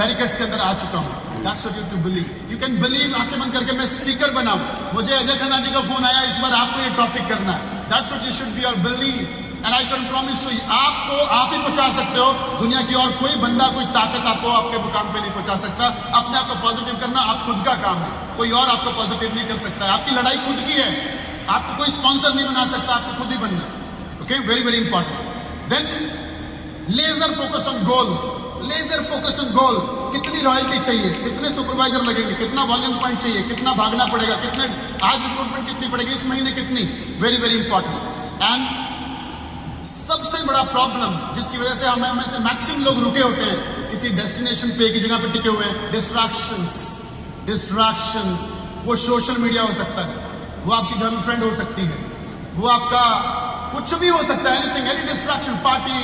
बैरिकेड्स के अंदर आ चुका हूं. That's what you have to believe. You can believe. आंखें बंद करके मैं स्पीकर बनाऊं, मुझे अजय खन्ना जी का फोन आया, इस बार आपको ये टॉपिक करना है. That's what you should be or believe. And I can promise to you, आपको आप ही पहुंचा सकते हो. दुनिया की और कोई बंदा, कोई ताकत आपको आपके मुकाम पे नहीं पहुंचा सकता. अपने आप को पॉजिटिव करना आप खुद का काम है. कोई और आपको पॉजिटिव नहीं कर सकता है. आपकी लड़ाई खुद की है. आपको कोई स्पॉन्सर नहीं बना सकता, आपको खुद ही बनना. Okay, very very important. Then laser focus on goal. Laser focus on goal. कितनी रॉयल्टी चाहिए, कितने सुपरवाइजर लगेंगे, कितना वॉल्यूम पॉइंट चाहिए, कितना भागना पड़ेगा, कितने आज रिक्रूटमेंट कितनी पड़ेगी, इस महीने कितनी. Very very important. एंड सबसे बड़ा प्रॉब्लम जिसकी वजह से हमें से मैक्सिमम लोग रुके होते हैं किसी डेस्टिनेशन पे, एक जगह पे टिके हुए हैं, डिस्ट्रैक्शंस. वो सोशल मीडिया हो सकता है, वो आपकी गर्लफ्रेंड हो सकती है, वो आपका कुछ भी हो सकता है. एनीथिंग, एनी डिस्ट्रैक्शन, पार्टी,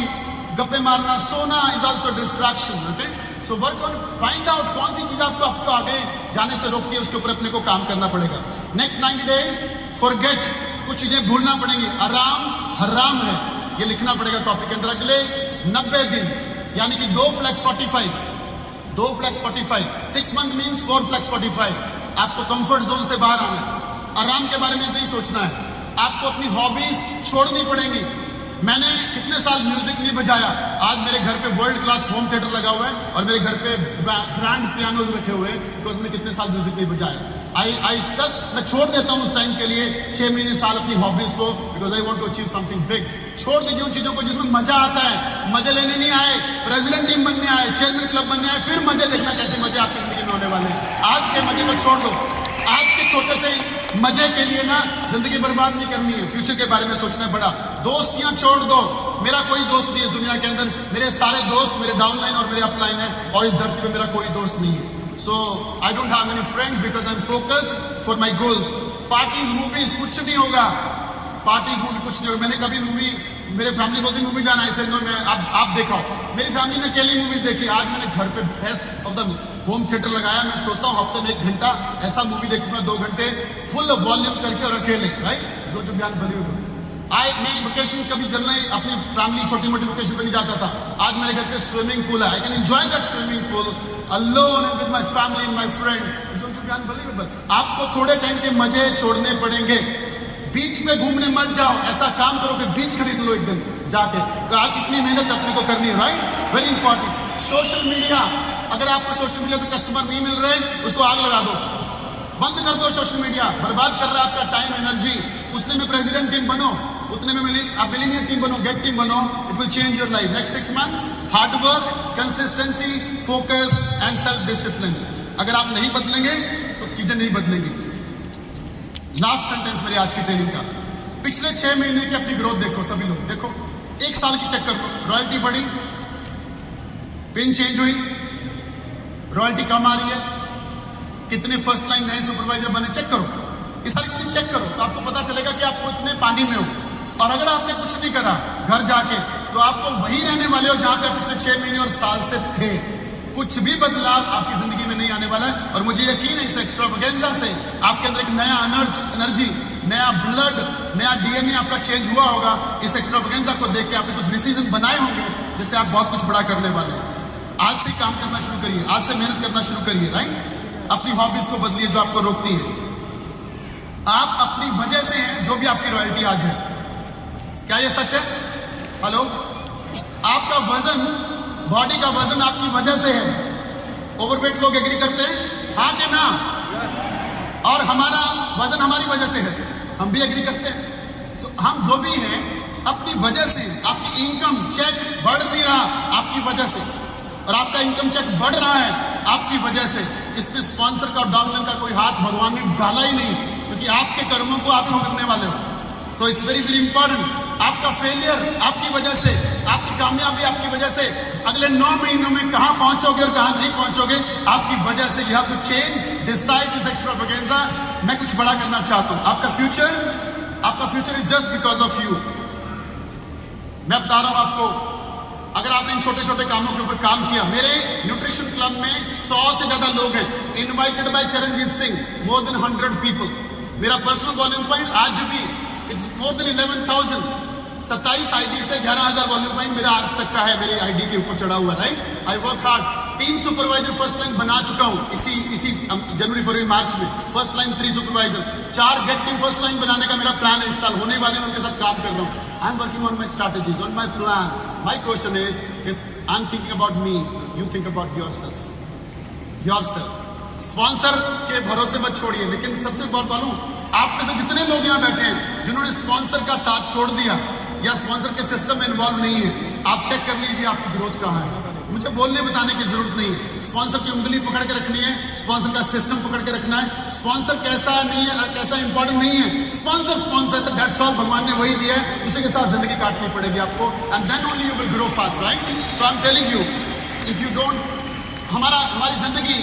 गप्पे मारना, सोना is also distraction. Okay, so work on, find out कौन सी चीज आपको आगे जाने से रोकती है, उसके ऊपर अपने को काम करना पड़ेगा. Next 90 days forget. कुछ चीजें भूलना पड़ेंगी. आराम हराम है, ये लिखना पड़ेगा टॉपिक के अंदर. अगले 90 दिन यानी कि 2 flex 45. 2 flex 45. 6 month means 4 flex 45. आपको कंफर्ट जोन से बाहर आना है. आराम के बारे में नहीं सोचना है. आपको अपनी हॉबीज छोड़नी पड़ेंगी. मैंने कितने साल म्यूजिक नहीं बजाया, आज मेरे घर पे वर्ल्ड क्लास होम थिएटर लगा हुआ है और मेरे घर पे ग्रैंड पियानोज रखे हुए हैं, बिकॉज मैंने कितने साल म्यूजिक नहीं बजाया. मैं छोड़ देता हूँ उस टाइम के लिए 6 महीने साल अपनी हॉबीज को, because I want to achieve something big. छोड़ दीजिए उन चीजों को जिसमें मजा आता है। मजे लेने नहीं आए, प्रेसिडेंट टीम बनने आए, चेयरमैन क्लब बनने आए, फिर मजे देखना कैसे मजे आपकी जिंदगी में होने वाले हैं। आज के मजे को छोड़ दो। आज के छोटे से मजे के लिए ना जिंदगी बर्बाद नहीं करनी है, फ्यूचर के बारे में सोचना है बड़ा। दोस्तियां छोड़ दो। मेरा कोई दोस्त नहीं है इस दुनिया के अंदर, मेरे सारे दोस्त मेरे डाउनलाइन और मेरे अपलाइन है, और इस धरती पे मेरा कोई दोस्त नहीं है। So I don't have any friends because I'm focused for my goals. Parties, movies कुछ नहीं होगा। पार्टीज मूवी कुछ नहीं होगा। मैंने कभी मूवी, मेरे फैमिली बोलती मूवी जाना है, नो मैं आप देखो। मेरी फैमिली ने अकेली मूवीज देखी। आज मैंने घर पे best of the home theatre लगाया। मैं सोचता हूँ हफ्ते में 1 घंटा ऐसा मूवी देखूंगा, 2 घंटे फुल वॉल्यूम करके और अकेले, राइट। इसको जो ज्ञान बलिए मैं वेकेशन कभी जनरली अपनी फैमिली छोटी मोटी वेकेशन पे नहीं जाता था। आज मेरे घर पे स्विमिंग पूल है। I can enjoy that swimming pool alone and with my family and my friends. It's going to be unbelievable. आपको थोड़े टाइम के मजे छोड़ने पड़ेंगे। बीच में घूमने मत जाओ। ऐसा काम करो कि बीच खरीद लो एक दिन जाके। तो आज इतनी मेहनत अपने को करनी है, right. Very important. Social media, अगर आपको सोशल मीडिया से कस्टमर नहीं मिल रहे, उसको आग लगा दो, बंद कर दो। सोशल मीडिया बर्बाद कर रहा है आपका टाइम, एनर्जी। उतने में प्रेसिडेंट टीम बनो, उतने में मिलीनियर टीम बनो, गेट टीम बनो। It will change your life. Next 6 months hard work, consistency, focus and self discipline. अगर आप नहीं बदलेंगे तो चीजें नहीं बदलेंगी। लास्ट सेंटेंस मेरी आज की ट्रेनिंग का, पिछले 6 महीने की अपनी ग्रोथ देखो। सभी लोग देखो, 1 साल की चेक कर लो। रॉयल्टी बढ़ी, पिन चेंज हुई, रॉयल्टी कम आ रही है, कितने फर्स्ट लाइन नए सुपरवाइजर बने, चेक करो। ये सारी चीजें चेक करो तो आपको पता चलेगा कि आप कितने पानी में हो। और अगर आपने कुछ नहीं करा घर जाके, तो आपको वही रहने वाले हो जहां पे पिछले 6 महीने और साल से थे। कुछ भी बदलाव आपकी जिंदगी में नहीं आने वाला है। और मुझे यकीन है इस एक्स्ट्रावेगेंजा से आपके अंदर एक नया एनर्जी, नया ब्लड, नया डीएनए आपका चेंज हुआ होगा। इस एक्स्ट्रावेगेंजा को देख के आपने कुछ डिसीजन बनाए होंगे जिससे आप बहुत कुछ बड़ा करने वाले हैं। आज से काम करना शुरू करिए, आज से मेहनत करना शुरू करिए, राइट। अपनी हॉबीज को बदलिए जो आपको रोकती है। आप अपनी वजह से हैं जो भी आपकी रॉयल्टी आज है। क्या ये सच है? हेलो, आपका वजन, बॉडी का वजन आपकी वजह से है। ओवरवेट लोग एग्री करते हैं, हाँ कि ना? और हमारा वजन हमारी वजह से है, हम भी एग्री करते हैं। तो हम जो भी हैं अपनी वजह से। आपकी इनकम चेक बढ़ नहीं रहा आपकी वजह से, और आपका इनकम चेक बढ़ रहा है आपकी वजह से। इसमें स्पॉन्सर का और डाउनलाइन का कोई हाथ भगवान ने डाला ही नहीं, क्योंकि आपके कर्मों को आप ही भुगतने वाले हो। So it's very very important. आपका फेलियर आपकी वजह से, आपकी कामयाबी आपकी वजह से। अगले 9 महीनों में कहां पहुंचोगे और कहां नहीं पहुंचोगे आपकी वजह से। You have to change, decide this extravaganza. मैं कुछ बड़ा करना चाहता हूं। आपका future is just because of you. मैं बता रहा हूं आपको, अगर आपने इन छोटे छोटे कामों के ऊपर काम किया। मेरे न्यूट्रिशन क्लब में 100 से ज्यादा लोग हैं, invited bye Charanjit Singh, more than 100 people. मेरा पर्सनल वॉल्यूम पॉइंट आज भी इट्स मोर देन 11,000। 27 आईडी से 11,000 वॉल्यूम पॉइंट मेरा आज तक का है, मेरी आईडी के ऊपर चढ़ा हुआ, right. I work hard. 3 supervisor first line बना चुका हूं इसी जनवरी फरवरी मार्च में। First line 3 supervisor, 4 get team first line बनाने का मेरा प्लान है। इस साल होने वाले हैं, उनके साथ काम कर रहा हूं। I am working on my strategies, on my plan. My question is I am thinking about me, you think about yourself. Sponsor के भरोसे मत छोड़िए। लेकिन सबसे बहुत बोलूं, आप में से जितने लोग यहाँ बैठे हैं जिन्होंने स्पॉन्सर का साथ छोड़ दिया या स्पॉन्सर के सिस्टम में इन्वॉल्व नहीं है, आप चेक कर लीजिए आपकी ग्रोथ कहाँ है। मुझे बोलने बताने की जरूरत नहीं है। स्पॉन्सर की उंगली पकड़ के रखनी है, स्पॉन्सर का सिस्टम पकड़ के रखना है। स्पॉन्सर कैसा नहीं है, कैसा इंपॉर्टेंट नहीं है। Sponsor that's all. भगवान ने वही दिया है, उसी के साथ जिंदगी काटनी पड़ेगी आपको। And then only you will grow fast, right. So I am telling you, if you don't, हमारी जिंदगी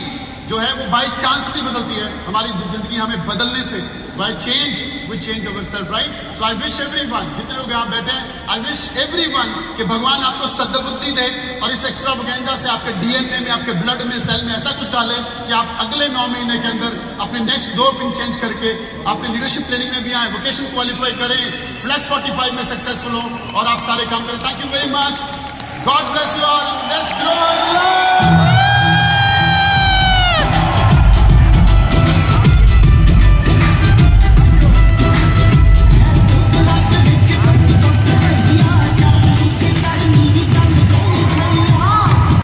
जो है वो बाय चांस नहीं बदलती है। हमारी जिंदगी हमें बदलने से, by change we change our self, right. So I wish everyone, जितने लोग यहाँ बैठे हैं, आई विश एवरीवन कि भगवान आपको सद्बुद्धि दे और इस एक्स्ट्रावेगेंजा से आपके डीएनए में, आपके ब्लड में, सेल में ऐसा कुछ डाले कि आप अगले 9 महीने के अंदर अपने नेक्स्ट 2 पिन चेंज करके अपनी लीडरशिप ट्रेनिंग में भी आए, वोकेशन क्वालिफाई करें, फ्लैक्स 45 में सक्सेसफुल हो और आप सारे काम करें। Thank you very much. God bless you all. Let's grow.